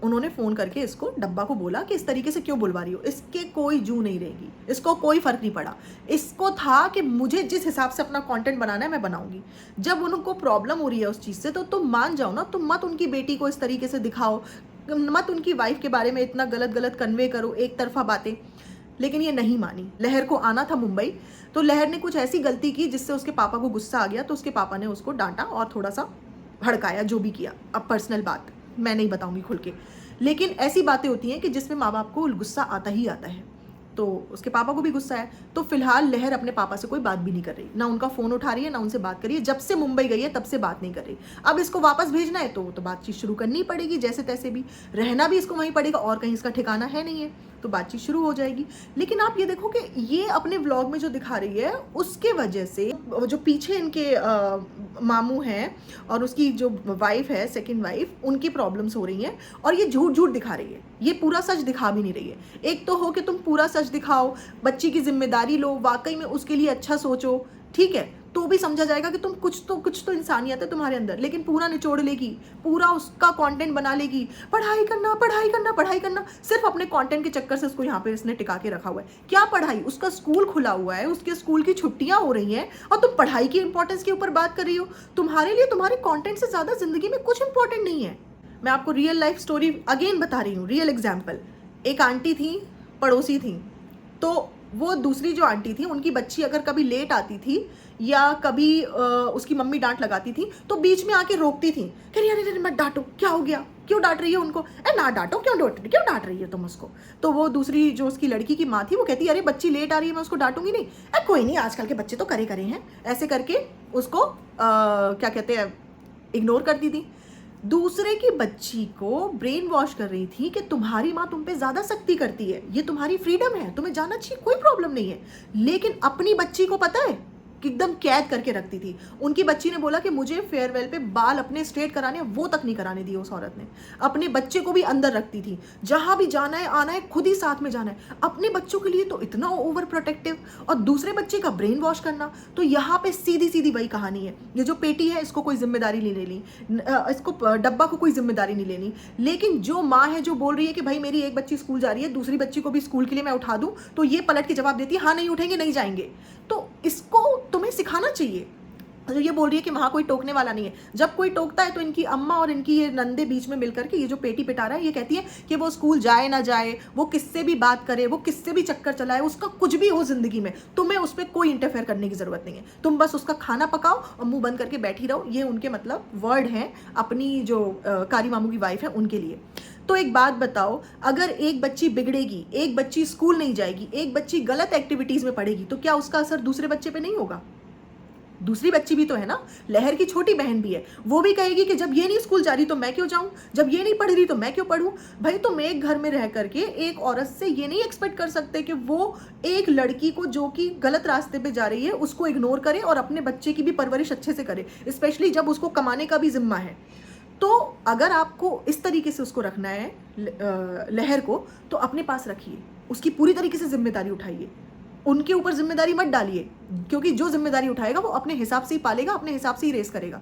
उन्होंने फ़ोन करके इसको, डब्बा को बोला कि इस तरीके से क्यों बुलवा रही हो, इसके कोई जू नहीं रहेगी, इसको कोई फ़र्क नहीं पड़ा। इसको था कि मुझे जिस हिसाब से अपना कंटेंट बनाना है मैं बनाऊंगी। जब उनको प्रॉब्लम हो रही है उस चीज़ से, तो तुम मान जाओ ना, तुम मत उनकी बेटी को इस तरीके से दिखाओ, मत उनकी वाइफ के बारे में इतना गलत गलत कन्वे करो, एक तरफा बातें। लेकिन ये नहीं मानी। लहर को आना था मुंबई, तो लहर ने कुछ ऐसी गलती की जिससे उसके पापा को गुस्सा आ गया, तो उसके पापा ने उसको डांटा और थोड़ा सा भड़काया, जो भी किया। अब पर्सनल बात मैं नहीं बताऊंगी खुल के, लेकिन ऐसी बातें होती हैं कि जिसमें माँ बाप को गुस्सा आता ही आता है। तो उसके पापा को भी गुस्सा है। तो फिलहाल लहर अपने पापा से कोई बात भी नहीं कर रही, ना उनका फ़ोन उठा रही है, ना उनसे बात कर रही है। जब से मुंबई गई है तब से बात नहीं कर रही। अब इसको वापस भेजना है तो बातचीत शुरू करनी पड़ेगी, जैसे तैसे भी रहना भी इसको वहीं पड़ेगा, और कहीं इसका ठिकाना है नहीं है, तो बातचीत शुरू हो जाएगी। लेकिन आप ये देखो कि ये अपने व्लॉग में जो दिखा रही है, उसके वजह से जो पीछे इनके मामू हैं और उसकी जो वाइफ है, सेकंड वाइफ, उनकी प्रॉब्लम्स हो रही हैं, और ये झूठ झूठ दिखा रही है, ये पूरा सच दिखा भी नहीं रही है। एक तो हो कि तुम पूरा सच दिखाओ, बच्ची की जिम्मेदारी लो, वाकई में उसके लिए अच्छा सोचो, ठीक है, तो भी समझा जाएगा कि तुम कुछ तो इंसानियत है तुम्हारे अंदर। लेकिन पूरा निचोड़ लेगी, पूरा उसका कंटेंट बना लेगी, पढ़ाई करना पढ़ाई करना पढ़ाई करना, सिर्फ अपने कंटेंट के चक्कर से उसको यहाँ पे इसने टिका के रखा हुआ है। क्या पढ़ाई? उसका स्कूल खुला हुआ है, उसके स्कूल की छुट्टियां हो रही हैं, और तुम पढ़ाई की इंपॉर्टेंस के ऊपर बात कर रही हो। तुम्हारे लिए तुम्हारे कॉन्टेंट से ज़्यादा जिंदगी में कुछ इंपॉर्टेंट नहीं है। मैं आपको रियल लाइफ स्टोरी अगेन बता रही हूँ, रियल एग्जाम्पल। एक आंटी थी, पड़ोसी थी, तो वो दूसरी जो आंटी थी, उनकी बच्ची अगर कभी लेट आती थी या कभी उसकी मम्मी डांट लगाती थी, तो बीच में आके रोकती थी, कह रही अरे मत डांटो, क्या हो गया, क्यों डांट रही है उनको, ना डांटो, क्यों डांट रही है तुम उसको। तो वो दूसरी जो उसकी लड़की की माँ थी, वो कहती अरे बच्ची लेट आ रही है, मैं उसको डांटूंगी नहीं, कोई नहीं, आजकल के बच्चे तो करे हैं, ऐसे करके उसको क्या कहते हैं, इग्नोर करती थी। दूसरे की बच्ची को ब्रेन वॉश कर रही थी कि तुम्हारी माँ तुम पे ज्यादा सख्ती करती है, ये तुम्हारी फ्रीडम है, तुम्हें जाना चाहिए, कोई प्रॉब्लम नहीं है। लेकिन अपनी बच्ची को पता है कि एकदम कैद करके रखती थी। उनकी बच्ची ने बोला कि मुझे फेयरवेल पे बाल अपने स्ट्रेट कराने, वो तक नहीं कराने दिए उस औरत ने। अपने बच्चे को भी अंदर रखती थी, जहां भी जाना है आना है खुद ही साथ में जाना है। अपने बच्चों के लिए तो इतना ओवर प्रोटेक्टिव, और दूसरे बच्चे का ब्रेन वॉश करना। तो यहाँ पे सीधी सीधी वही कहानी है। ये जो पेटी है, इसको कोई जिम्मेदारी नहीं लेनी, इसको डब्बा को कोई जिम्मेदारी नहीं लेनी। लेकिन जो माँ है जो बोल रही है कि भाई मेरी एक बच्ची स्कूल जा रही है, दूसरी बच्ची को भी स्कूल के लिए मैं उठा दूं, तो ये पलट के जवाब देती है हाँ नहीं उठेंगे, नहीं जाएंगे। तो इसको तुम्हें सिखाना चाहिए। जो ये बोल रही है कि वहाँ कोई टोकने वाला नहीं है, जब कोई टोकता है तो इनकी अम्मा और इनकी ये नंदे बीच में मिलकर के ये जो पेटी पिटा रहा है, ये कहती है कि वो स्कूल जाए ना जाए, वो किससे भी बात करे, वो किससे भी चक्कर चलाए, उसका कुछ भी हो जिंदगी में, तुम्हें उस पर कोई इंटरफेयर करने की जरूरत नहीं है, तुम बस उसका खाना पकाओ और मुंह बंद करके बैठी रहो। ये उनके मतलब वर्ड हैं अपनी जो कारी मामू की वाइफ है उनके लिए। तो एक बात बताओ, अगर एक बच्ची बिगड़ेगी, एक बच्ची स्कूल नहीं जाएगी, एक बच्ची गलत एक्टिविटीज में पड़ेगी, तो क्या उसका असर दूसरे बच्चे पे नहीं होगा? दूसरी बच्ची भी तो है ना, लहर की छोटी बहन भी है, वो भी कहेगी कि जब ये नहीं स्कूल जा रही तो मैं क्यों जाऊं, जब ये नहीं पढ़ रही तो मैं क्यों पढ़ूं। भाई तुम एक घर में रह करके एक औरत से ये नहीं एक्सपेक्ट कर सकते कि वो एक लड़की को जो कि गलत रास्ते पे जा रही है उसको इग्नोर करे और अपने बच्चे की भी परवरिश अच्छे से करे, स्पेशली जब उसको कमाने का भी जिम्मा है। तो अगर आपको इस तरीके से उसको रखना है लहर को, तो अपने पास रखिए, उसकी पूरी तरीके से जिम्मेदारी उठाइए, उनके ऊपर जिम्मेदारी मत डालिए, क्योंकि जो जिम्मेदारी उठाएगा वो अपने हिसाब से ही पालेगा, अपने हिसाब से ही रेस करेगा।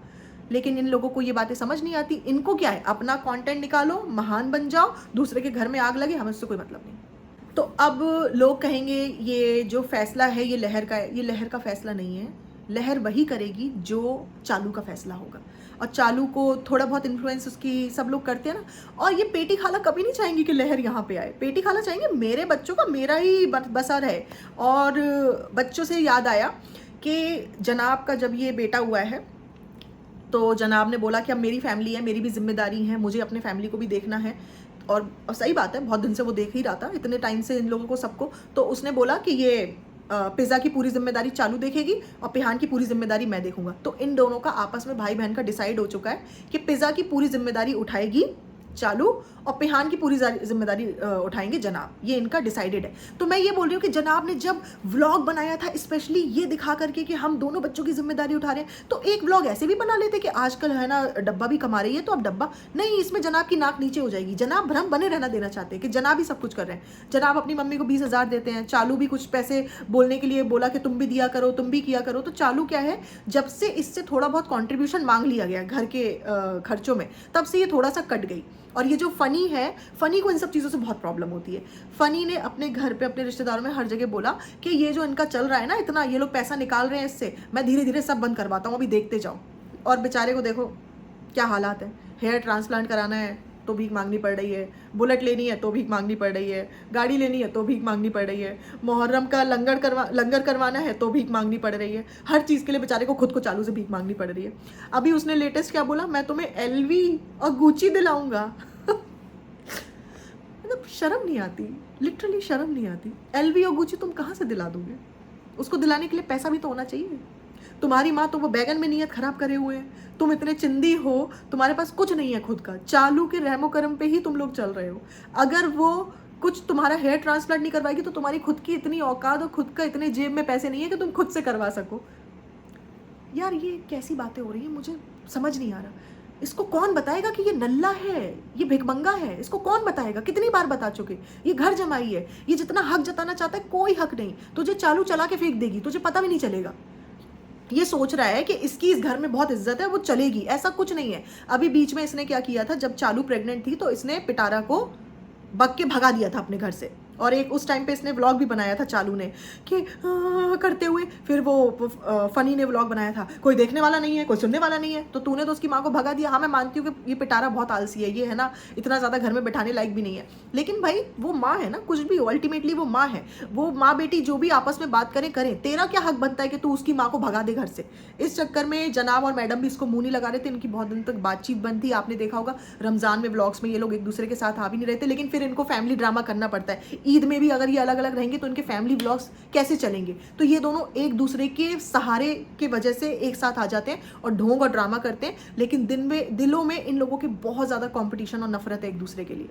लेकिन इन लोगों को ये बातें समझ नहीं आती। इनको क्या है, अपना कंटेंट निकालो, महान बन जाओ, दूसरे के घर में आग लगे, हमें उससे कोई मतलब नहीं। तो अब लोग कहेंगे ये जो फैसला है ये लहर का है, ये लहर का फैसला नहीं है। लहर वही करेगी जो चालू का फैसला होगा, और चालू को थोड़ा बहुत इन्फ्लुएंस उसकी सब लोग करते हैं ना। और ये पेटी खाला कभी नहीं चाहेंगी कि लहर यहाँ पे आए, पेटी खाला चाहेंगे मेरे बच्चों का मेरा ही बसर है। और बच्चों से याद आया कि जनाब का जब ये बेटा हुआ है तो जनाब ने बोला कि अब मेरी फैमिली है, मेरी भी जिम्मेदारी है, मुझे अपने फैमिली को भी देखना है। और सही बात है, बहुत दिन से वो देख ही रहा था, इतने टाइम से इन लोगों को सबको। तो उसने बोला कि ये पिज़्ज़ा की पूरी जिम्मेदारी चालू देखेगी और पिहान की पूरी जिम्मेदारी मैं देखूंगा। तो इन दोनों का आपस में भाई बहन का डिसाइड हो चुका है कि पिज़्ज़ा की पूरी जिम्मेदारी उठाएगी चालू और पिहान की पूरी जिम्मेदारी उठाएंगे जनाब। ये इनका डिसाइडेड है। तो मैं ये बोल रही हूँ कि जनाब ने जब व्लॉग बनाया था स्पेशली ये दिखा करके कि हम दोनों बच्चों की जिम्मेदारी उठा रहे हैं, तो एक व्लॉग ऐसे भी बना लेते कि आजकल है ना डब्बा भी कमा रही है, तो अब डब्बा नहीं, इसमें जनाब की नाक नीचे हो जाएगी। जनाब भ्रम बने रहना देना चाहते हैं कि जनाब ही सब कुछ कर रहे हैं। जनाब अपनी मम्मी को 20,000 देते हैं, चालू भी कुछ पैसे बोलने के लिए बोला कि तुम भी दिया करो, तुम भी किया करो। तो चालू क्या है, जब से इससे थोड़ा बहुत कॉन्ट्रीब्यूशन मांग लिया गया घर के खर्चों में, तब से ये थोड़ा सा कट गई। और ये जो फनी है, फनी को इन सब चीज़ों से बहुत प्रॉब्लम होती है। फनी ने अपने घर पे अपने रिश्तेदारों में हर जगह बोला कि ये जो इनका चल रहा है ना, इतना ये लोग पैसा निकाल रहे हैं इससे, मैं धीरे धीरे सब बंद करवाता हूँ, अभी देखते जाओ। और बेचारे को देखो क्या हालात है, हेयर ट्रांसप्लांट कराना है तो भीख मांगनी पड़ रही है, बुलेट लेनी है तो भीख मांगनी पड़ रही है, गाड़ी लेनी है तो भीख मांगनी पड़ रही है, मुहर्रम का लंगर करवाना है तो भीख मांगनी पड़ रही है। हर चीज़ के लिए बेचारे को खुद को चालू से भीख मांगनी पड़ रही है। अभी उसने लेटेस्ट क्या बोला, मैं तुम्हें LV और गुची दिलाऊंगा। मतलब शर्म नहीं आती, लिटरली शर्म नहीं आती। LV और गुची तुम कहाँ से दिला दोगे? उसको दिलाने के लिए पैसा भी तो होना चाहिए। तुम्हारी माँ तो वो बैगन में नियत खराब करे हुए है, तुम इतने चिंदी हो, तुम्हारे पास कुछ नहीं है खुद का, चालू के रहमो करम पे ही तुम लोग चल रहे हो। अगर वो कुछ तुम्हारा हेयर ट्रांसप्लांट नहीं करवाएगी तो तुम्हारी खुद की इतनी औकात और खुद का इतने जेब में पैसे नहीं है कि तुम खुद से करवा सको। यार ये कैसी बातें हो रही है, मुझे समझ नहीं आ रहा। इसको कौन बताएगा कि ये नल्ला है, ये भिखमंगा है? इसको कौन बताएगा? कितनी बार बता चुके। ये घर जमाई है, ये जितना हक जताना चाहता है कोई हक नहीं। तुझे चालू चला के फेंक देगी, तुझे पता भी नहीं चलेगा। ये सोच रहा है कि इसकी इस घर में बहुत इज्जत है, वो चलेगी, ऐसा कुछ नहीं है। अभी बीच में इसने क्या किया था, जब चालू प्रेग्नेंट थी तो इसने पिटारा को बक के भगा दिया था अपने घर से। और एक उस टाइम पे इसने व्लॉग भी बनाया था चालू ने कि करते हुए, फिर वो फनी ने व्लॉग बनाया था, कोई देखने वाला नहीं है, कोई सुनने वाला नहीं है, तो तूने तो उसकी माँ को भगा दिया। हाँ मैं मानती हूँ कि ये पिटारा बहुत आलसी है, ये है ना इतना ज़्यादा घर में बैठाने लायक भी नहीं है, लेकिन भाई वो माँ है ना, कुछ भी हो अल्टीमेटली वो माँ है। वो माँ बेटी जो भी आपस में बात करें, तेरा क्या हक बनता है कि तू उसकी माँ को भगा दे घर से? इस चक्कर में जनाब और मैडम भी इसको मुँह नहीं लगा रहे थे। इनकी बहुत दिन तक बातचीत बंद थी, आपने देखा होगा रमज़ान में व्लॉग्स में ये लोग एक दूसरे के साथ आ भी नहीं रहते, लेकिन फिर इनको फैमिली ड्रामा करना पड़ता है। ईद में भी अगर ये अलग अलग रहेंगे तो इनके फैमिली व्लॉग्स कैसे चलेंगे? तो ये दोनों एक दूसरे के सहारे के वजह से एक साथ आ जाते हैं और ढोंग और ड्रामा करते हैं, लेकिन दिलों में इन लोगों के बहुत ज़्यादा कंपटीशन और नफरत है एक दूसरे के लिए।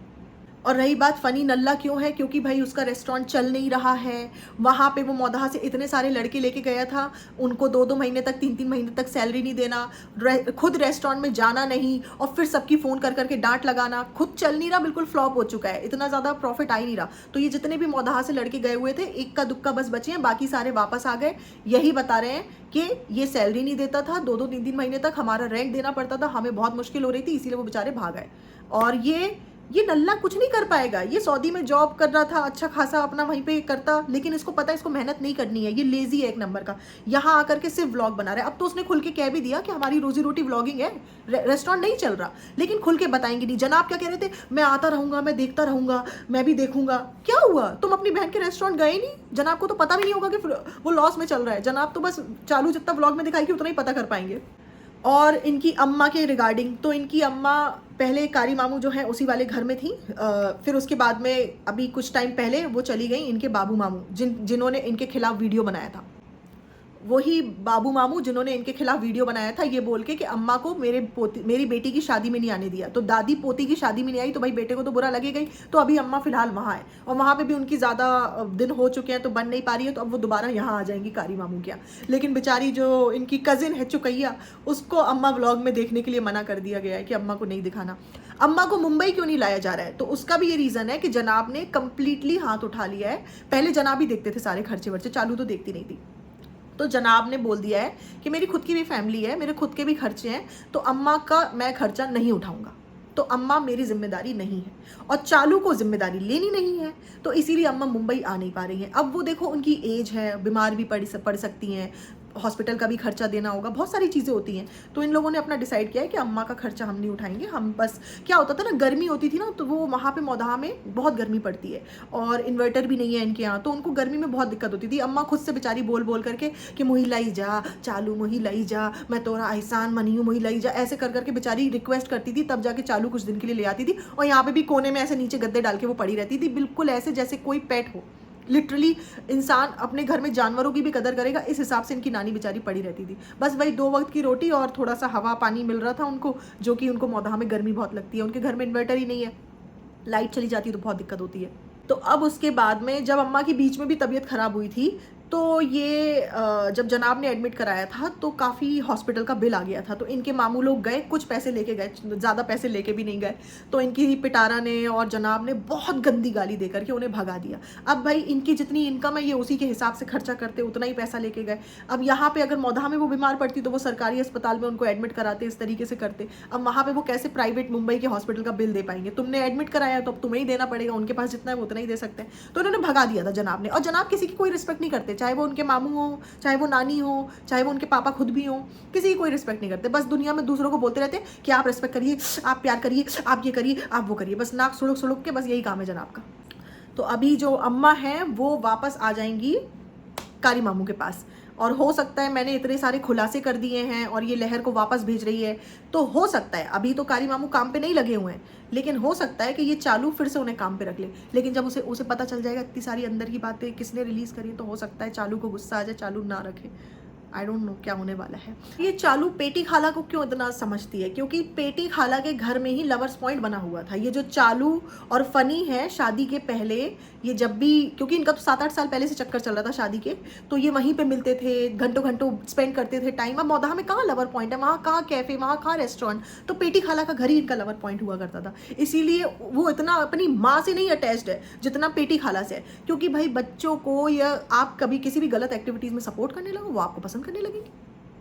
और रही बात फनी नल्ला क्यों है, क्योंकि भाई उसका रेस्टोरेंट चल नहीं रहा है। वहाँ पे वो मौदहा से इतने सारे लड़के लेके गया था, उनको 2-2 महीने तक 3-3 महीने तक सैलरी नहीं देना, खुद रेस्टोरेंट में जाना नहीं, और फिर सबकी फ़ोन कर करके डांट लगाना। खुद चल नहीं रहा, बिल्कुल फ्लॉप हो चुका है, इतना ज़्यादा प्रॉफिट आ ही नहीं रहा। तो ये जितने भी मौदहा से लड़के गए हुए थे, इक्का दुक्का बस बचे हैं, बाकी सारे वापस आ गए। यही बता रहे हैं कि ये सैलरी नहीं देता था, 2-2 3-3 महीने तक हमारा रेंट देना पड़ता था, हमें बहुत मुश्किल हो रही थी, इसीलिए वो बेचारे भाग गए। और ये ये नल्ला कुछ नहीं कर पाएगा। ये सऊदी में जॉब कर रहा था, अच्छा खासा अपना वहीं पे करता, लेकिन इसको पता है इसको मेहनत नहीं करनी है, ये लेजी है एक नंबर का। यहाँ आकर के सिर्फ व्लॉग बना रहा है। अब तो उसने खुल के कह भी दिया कि हमारी रोजी रोटी व्लॉगिंग है, रेस्टोरेंट नहीं चल रहा, लेकिन खुल के बताएंगे नहीं। जनाब क्या कह रहे थे, मैं आता रहूंगा, मैं देखता रहूंगा, मैं भी देखूंगा। क्या हुआ, तुम अपनी बहन के रेस्टोरेंट गए नहीं? जनाब को तो पता भी नहीं होगा कि वो लॉस में चल रहा है। जनाब तो बस चालू जितना व्लॉग में दिखाएगी उतना ही पता कर पाएंगे। और इनकी अम्मा के रिगार्डिंग, तो इनकी अम्मा पहले कारी मामू जो है उसी वाले घर में थी, फिर उसके बाद में अभी कुछ टाइम पहले वो चली गई इनके बाबू मामू, जिन्होंने इनके खिलाफ वीडियो बनाया था। वही बाबू मामू जिन्होंने इनके खिलाफ वीडियो बनाया था ये बोल के कि अम्मा को मेरी बेटी की शादी में नहीं आने दिया। तो दादी पोती की शादी में नहीं आई तो भाई बेटे को तो बुरा लगेगा ही। तो अभी अम्मा फिलहाल वहाँ है, और वहाँ पे भी उनकी ज़्यादा दिन हो चुके हैं तो बन नहीं पा रही है, तो अब वो दोबारा यहाँ आ जाएंगी कारी मामू के यहाँ। लेकिन बेचारी जो इनकी कज़िन है चुकैया, उसको अम्मा व्लॉग में देखने के लिए मना कर दिया गया है कि अम्मा को नहीं दिखाना। अम्मा को मुंबई क्यों नहीं लाया जा रहा है, तो उसका भी ये रीज़न है कि जनाब ने कंप्लीटली हाथ उठा लिया है। पहले जनाब ही देखते थे सारे खर्चे वर्चे, चालू तो देखती नहीं थी। तो जनाब ने बोल दिया है कि मेरी खुद की भी फैमिली है, मेरे खुद के भी खर्चे हैं, तो अम्मा का मैं खर्चा नहीं उठाऊंगा, तो अम्मा मेरी जिम्मेदारी नहीं है, और चालू को जिम्मेदारी लेनी नहीं है, तो इसीलिए अम्मा मुंबई आ नहीं पा रही हैं। अब वो देखो उनकी एज है, बीमार भी पड़ सकती हैं, हॉस्पिटल का भी खर्चा देना होगा, बहुत सारी चीज़ें होती हैं। तो इन लोगों ने अपना डिसाइड किया है कि अम्मा का खर्चा हम नहीं उठाएंगे। हम बस, क्या होता था ना, गर्मी होती थी ना, तो वो वहाँ पे मौदाह में बहुत गर्मी पड़ती है और इन्वर्टर भी नहीं है इनके यहाँ, तो उनको गर्मी में बहुत दिक्कत होती थी। अम्मा खुद से बेचारी बोल बोल करके कि मुही लाई जा चालू, मुही लाई जा, मैं तोरा एहसान मनियू, मुही लाई जा, ऐसे कर करके बेचारी रिक्वेस्ट करती थी, तब जाके चालू कुछ दिन के लिए ले आती थी। और यहाँ पे भी कोने में ऐसे नीचे गद्दे डाल के वो पड़ी रहती थी, बिल्कुल ऐसे जैसे कोई पेट हो। लिटरली इंसान अपने घर में जानवरों की भी कदर करेगा, इस हिसाब से इनकी नानी बेचारी पड़ी रहती थी। बस वही 2 वक्त की रोटी और थोड़ा सा हवा पानी मिल रहा था उनको, जो कि उनको मौदाह में गर्मी बहुत लगती है, उनके घर में इन्वर्टर ही नहीं है, लाइट चली जाती है तो बहुत दिक्कत होती है। तो अब उसके बाद में जब अम्मा की बीच में भी तबीयत ख़राब हुई थी, तो ये जब जनाब ने एडमिट कराया था तो काफ़ी हॉस्पिटल का बिल आ गया था। तो इनके मामू लोग गए, कुछ पैसे लेके गए, ज़्यादा पैसे लेके भी नहीं गए। तो इनकी पिटारा ने और जनाब ने बहुत गंदी गाली दे करके उन्हें भगा दिया। अब भाई इनकी जितनी इनकम है ये उसी के हिसाब से खर्चा करते, उतना ही पैसा लेके गए। अब यहाँ पे अगर मौदाह में वो बीमार पड़ती तो वो सरकारी अस्पताल में उनको एडमिट कराते, इस तरीके से करते। अब वहाँ पर वो कैसे प्राइवेट मुंबई के हॉस्पिटल का बिल दे पाएंगे? तुमने एडमिट कराया तो अब तुम्हें ही देना पड़ेगा, उनके पास जितना है वो उतना ही दे सकते हैं। तो उन्होंने भगा दिया था जनाब ने। और जनाब किसी की कोई रिस्पेक्ट नहीं करते, चाहे वो उनके मामू हो, चाहे वो नानी हो, चाहे वो उनके पापा खुद भी हो, किसी की कोई रिस्पेक्ट नहीं करते। बस दुनिया में दूसरों को बोलते रहते कि आप रिस्पेक्ट करिए, आप प्यार करिए, आप ये करिए, आप वो करिए, बस नाक सुड़क सुड़क के, बस यही काम है जनाब का। तो अभी जो अम्मा हैं वो वापस आ जाएंगी कारी मामू के पास, और हो सकता है, मैंने इतने सारे खुलासे कर दिए हैं और ये लहर को वापस भेज रही है, तो हो सकता है, अभी तो कारी मामू काम पे नहीं लगे हुए हैं, लेकिन हो सकता है कि ये चालू फिर से उन्हें काम पे रख ले। लेकिन जब उसे पता चल जाएगा इतनी सारी अंदर की बातें किसने रिलीज़ करी, तो हो सकता है चालू को गुस्सा आ जाए, चालू ना रखे। आई डोंट नो क्या होने वाला है। ये चालू पेटी खाला को क्यों इतना समझती है, क्योंकि पेटी खाला के घर में ही लवर्स पॉइंट बना हुआ था। ये जो चालू और फनी है, शादी के पहले ये जब भी, क्योंकि इनका तो 7-8 साल पहले से चक्कर चल रहा था शादी के, तो ये वहीं पे मिलते थे, घंटों घंटों स्पेंड करते थे टाइम। अब मौदाह में कहाँ लवर पॉइंट है, वहाँ कहाँ कैफ़े, वहाँ कहाँ रेस्टोरेंट, तो पेटी खाला का घर ही इनका लवर पॉइंट हुआ करता था। इसीलिए वो इतना अपनी माँ से नहीं अटैच्ड है जितना पेटी खाला से है, क्योंकि भाई बच्चों को या आप कभी किसी भी गलत एक्टिविटीज़ में सपोर्ट करने लगो, वो आपको पसंद करने लगेगी।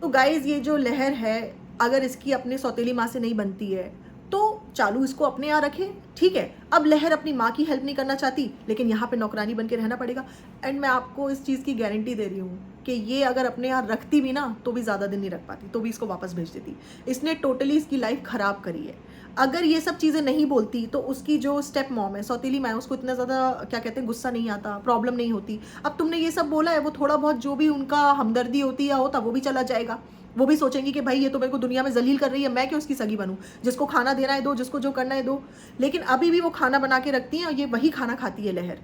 तो गाइज ये जो लहर है, अगर इसकी अपने सौतेली माँ से नहीं बनती है तो चालू इसको अपने यहाँ रखे, ठीक है। अब लहर अपनी माँ की हेल्प नहीं करना चाहती, लेकिन यहाँ पे नौकरानी बन के रहना पड़ेगा। एंड मैं आपको इस चीज़ की गारंटी दे रही हूँ कि ये अगर अपने यहाँ रखती भी ना तो भी ज़्यादा दिन नहीं रख पाती, तो भी इसको वापस भेज देती। इसने टोटली इसकी लाइफ ख़राब करी है। अगर ये सब चीज़ें नहीं बोलती तो उसकी जो स्टेप मॉम है, सौतेली माँ, उसको इतना ज़्यादा क्या कहते हैं गुस्सा नहीं आता, प्रॉब्लम नहीं होती। अब तुमने ये सब बोला है, वो थोड़ा बहुत जो भी उनका हमदर्दी होती या होता वो भी चला जाएगा। वो भी सोचेंगी कि भाई ये तो मेरे को दुनिया में जलील कर रही है, मैं क्यों उसकी सगी बनूं, जिसको खाना देना है दो, जिसको जो करना है दो। लेकिन अभी भी वो खाना बना के रखती हैं और ये वही खाना खाती है लहर,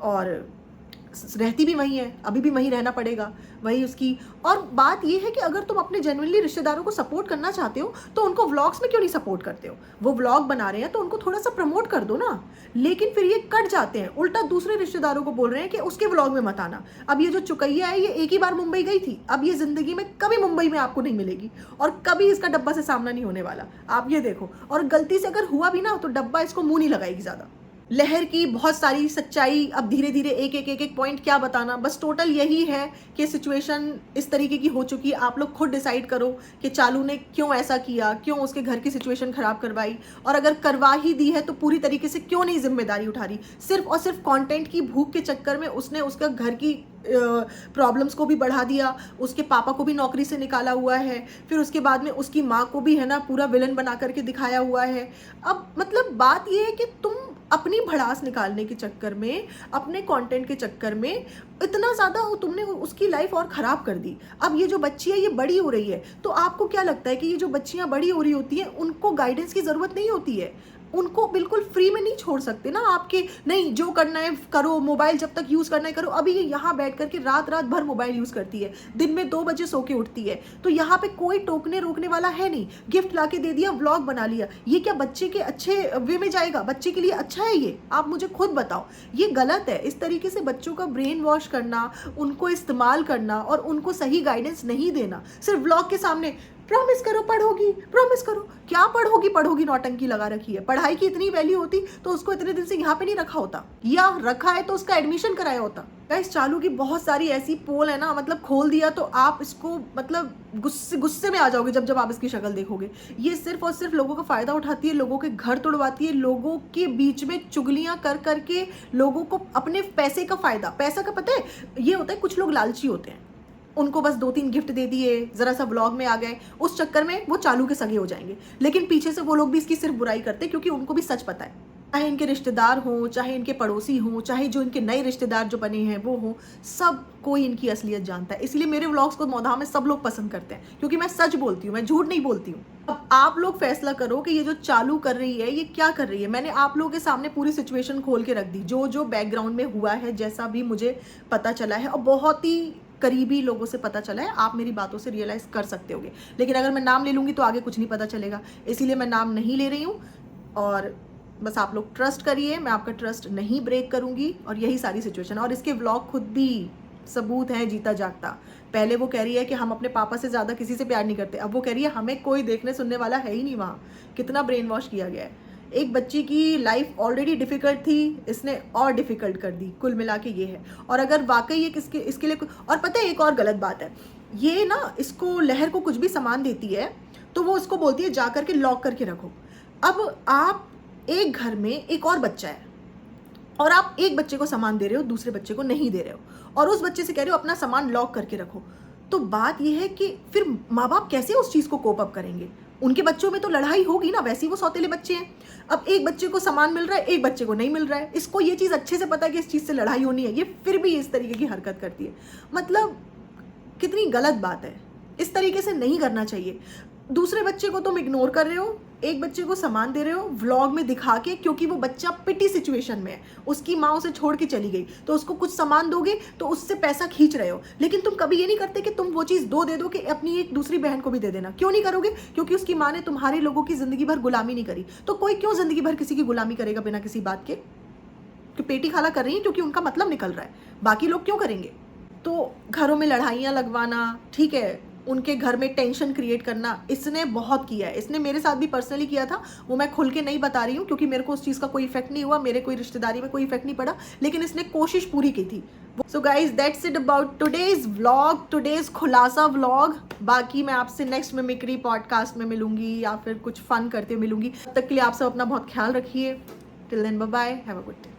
और रहती भी वही है, अभी भी वहीं रहना पड़ेगा, वही उसकी। और बात ये है कि अगर तुम अपने जेन्युइनली रिश्तेदारों को सपोर्ट करना चाहते हो तो उनको व्लॉग्स में क्यों नहीं सपोर्ट करते हो? वो व्लॉग बना रहे हैं तो उनको थोड़ा सा प्रमोट कर दो ना। लेकिन फिर ये कट जाते हैं, उल्टा दूसरे रिश्तेदारों को बोल रहे हैं कि उसके व्लॉग में मत आना। अब ये जो चुकैया है, ये एक ही बार मुंबई गई थी, अब ये ज़िंदगी में कभी मुंबई में आपको नहीं मिलेगी और कभी इसका डब्बा से सामना नहीं होने वाला, आप ये देखो। और गलती से अगर हुआ भी ना तो डब्बा इसको मुँह नहीं लगाएगी ज़्यादा। लहर की बहुत सारी सच्चाई, अब धीरे धीरे एक एक एक एक पॉइंट क्या बताना, बस टोटल यही है कि सिचुएशन इस तरीके की हो चुकी है। आप लोग खुद डिसाइड करो कि चालू ने क्यों ऐसा किया, क्यों उसके घर की सिचुएशन खराब करवाई, और अगर करवा ही दी है तो पूरी तरीके से क्यों नहीं जिम्मेदारी उठा रही। सिर्फ और सिर्फ कंटेंट की भूख के चक्कर में उसने उसका घर की प्रॉब्लम्स को भी बढ़ा दिया, उसके पापा को भी नौकरी से निकाला हुआ है, फिर उसके बाद में उसकी माँ को भी है ना पूरा विलन बना करके दिखाया हुआ है। अब मतलब बात ये है कि तुम अपनी भड़ास निकालने के चक्कर में, अपने कंटेंट के चक्कर में इतना ज़्यादा तुमने उसकी लाइफ और ख़राब कर दी। अब ये जो बच्ची है ये बड़ी हो रही है, तो आपको क्या लगता है कि ये जो बच्चियाँ बड़ी हो रही होती हैं उनको गाइडेंस की ज़रूरत नहीं होती है? उनको बिल्कुल फ्री में नहीं छोड़ सकते ना आपके, नहीं जो करना है करो, मोबाइल जब तक यूज़ करना है करो। अभी ये यहाँ बैठ करके रात रात भर मोबाइल यूज़ करती है, दिन में 2 बजे सो के उठती है, तो यहाँ पे कोई टोकने रोकने वाला है नहीं। गिफ्ट ला के दे दिया, व्लॉग बना लिया, ये क्या बच्चे के अच्छे वे में जाएगा? बच्चे के लिए अच्छा है ये? आप मुझे खुद बताओ। ये गलत है। इस तरीके से बच्चों का ब्रेन वॉश करना, उनको इस्तेमाल करना और उनको सही गाइडेंस नहीं देना, सिर्फ व्लॉग के सामने प्रॉमिस करो पढ़ोगी, प्रॉमिस करो। क्या पढ़ोगी पढ़ोगी नौटंकी लगा रखी है। पढ़ाई की इतनी वैल्यू होती तो उसको इतने दिन से यहाँ पे नहीं रखा होता, या रखा है तो उसका एडमिशन कराया होता। गाइस चालू की बहुत सारी ऐसी पोल है ना, मतलब खोल दिया तो आप इसको मतलब गुस्से में आ जाओगे जब जब आप इसकी शक्ल देखोगे। ये सिर्फ और सिर्फ लोगों का फायदा उठाती है, लोगों के घर तोड़वाती है, लोगों के बीच में चुगलियां कर करके लोगों को अपने पैसे का फायदा, पैसा का पता है ये होता है, कुछ लोग लालची होते हैं, उनको बस 2-3 गिफ्ट दे दिए, जरा सा व्लॉग में आ गए, उस चक्कर में वो चालू के सगे हो जाएंगे। लेकिन पीछे से वो लोग भी इसकी सिर्फ बुराई करते हैं, क्योंकि उनको भी सच पता है। चाहे इनके रिश्तेदार हों, चाहे इनके पड़ोसी हों, चाहे जो इनके नए रिश्तेदार जो बने हैं वो हों, सब कोई इनकी असलियत जानता है। इसलिए मेरे व्लॉग्स को मौधा में सब लोग पसंद करते हैं, क्योंकि मैं सच बोलती हूँ, मैं झूठ नहीं बोलती हूँ। अब आप लोग फैसला करो कि ये जो चालू कर रही है ये क्या कर रही है। मैंने आप लोगों के सामने पूरी सिचुएशन खोल के रख दी, जो जो बैकग्राउंड में हुआ है, जैसा भी मुझे पता चला है, और बहुत ही करीबी लोगों से पता चला है। आप मेरी बातों से रियलाइज़ कर सकते होगे, लेकिन अगर मैं नाम ले लूँगी तो आगे कुछ नहीं पता चलेगा, इसीलिए मैं नाम नहीं ले रही हूँ। और बस आप लोग ट्रस्ट करिए, मैं आपका ट्रस्ट नहीं ब्रेक करूँगी, और यही सारी सिचुएशन। और इसके व्लॉग खुद भी सबूत है जीता जागता। पहले वो कह रही है कि हम अपने पापा से ज़्यादा किसी से प्यार नहीं करते, अब वो कह रही है हमें कोई देखने सुनने वाला है ही नहीं वहाँ। कितना ब्रेन वॉश किया गया है। एक बच्ची की लाइफ ऑलरेडी डिफ़िकल्ट थी, इसने और डिफ़िकल्ट कर दी। कुल मिला के ये है। और अगर वाकई ये इसके लिए और पता है एक और गलत बात है, ये ना इसको लहर को कुछ भी सामान देती है तो वो उसको बोलती है जा करके लॉक करके रखो। अब आप एक घर में एक और बच्चा है और आप एक बच्चे को सामान दे रहे हो, दूसरे बच्चे को नहीं दे रहे हो, और उस बच्चे से कह रहे हो अपना सामान लॉक करके रखो। तो बात यह है कि फिर माँ बाप कैसे उस चीज़ को कोप अप करेंगे? उनके बच्चों में तो लड़ाई होगी ना, वैसे ही वो सौतेले बच्चे हैं। अब एक बच्चे को सामान मिल रहा है, एक बच्चे को नहीं मिल रहा है, इसको ये चीज़ अच्छे से पता है कि इस चीज़ से लड़ाई होनी है, ये फिर भी इस तरीके की हरकत करती है। मतलब कितनी गलत बात है, इस तरीके से नहीं करना चाहिए। दूसरे बच्चे को तुम इग्नोर कर रहे हो, एक बच्चे को सामान दे रहे हो व्लॉग में दिखा के, क्योंकि वो बच्चा पिटी सिचुएशन में है, उसकी माँ उसे छोड़ के चली गई, तो उसको कुछ सामान दोगे तो उससे पैसा खींच रहे हो। लेकिन तुम कभी ये नहीं करते कि तुम वो चीज़ दे दो कि अपनी एक दूसरी बहन को भी दे देना। क्यों नहीं करोगे? क्योंकि उसकी माँ ने तुम्हारे लोगों की ज़िंदगी भर गुलामी नहीं करी, तो कोई क्यों ज़िंदगी भर किसी की गुलामी करेगा बिना किसी बात के? कि पेटी खाला कर रही है क्योंकि उनका मतलब निकल रहा है, बाकी लोग क्यों करेंगे? तो घरों में लड़ाइयाँ लगवाना, ठीक है, उनके घर में टेंशन क्रिएट करना, इसने बहुत किया है। इसने मेरे साथ भी पर्सनली किया था, वो मैं खुल के नहीं बता रही हूँ क्योंकि मेरे को उस चीज़ का कोई इफेक्ट नहीं हुआ, मेरे कोई रिश्तेदारी में कोई इफेक्ट नहीं पड़ा, लेकिन इसने कोशिश पूरी की थी। So guys that's it about today's vlog, today's खुलासा व्लॉग। बाकी मैं आपसे नेक्स्ट मिमिक्री पॉडकास्ट में मिलूंगी या फिर कुछ फन करते हुए मिलूंगी। तब तक के लिए आप सब अपना बहुत ख्याल रखिए। Till then bye bye, have a good day.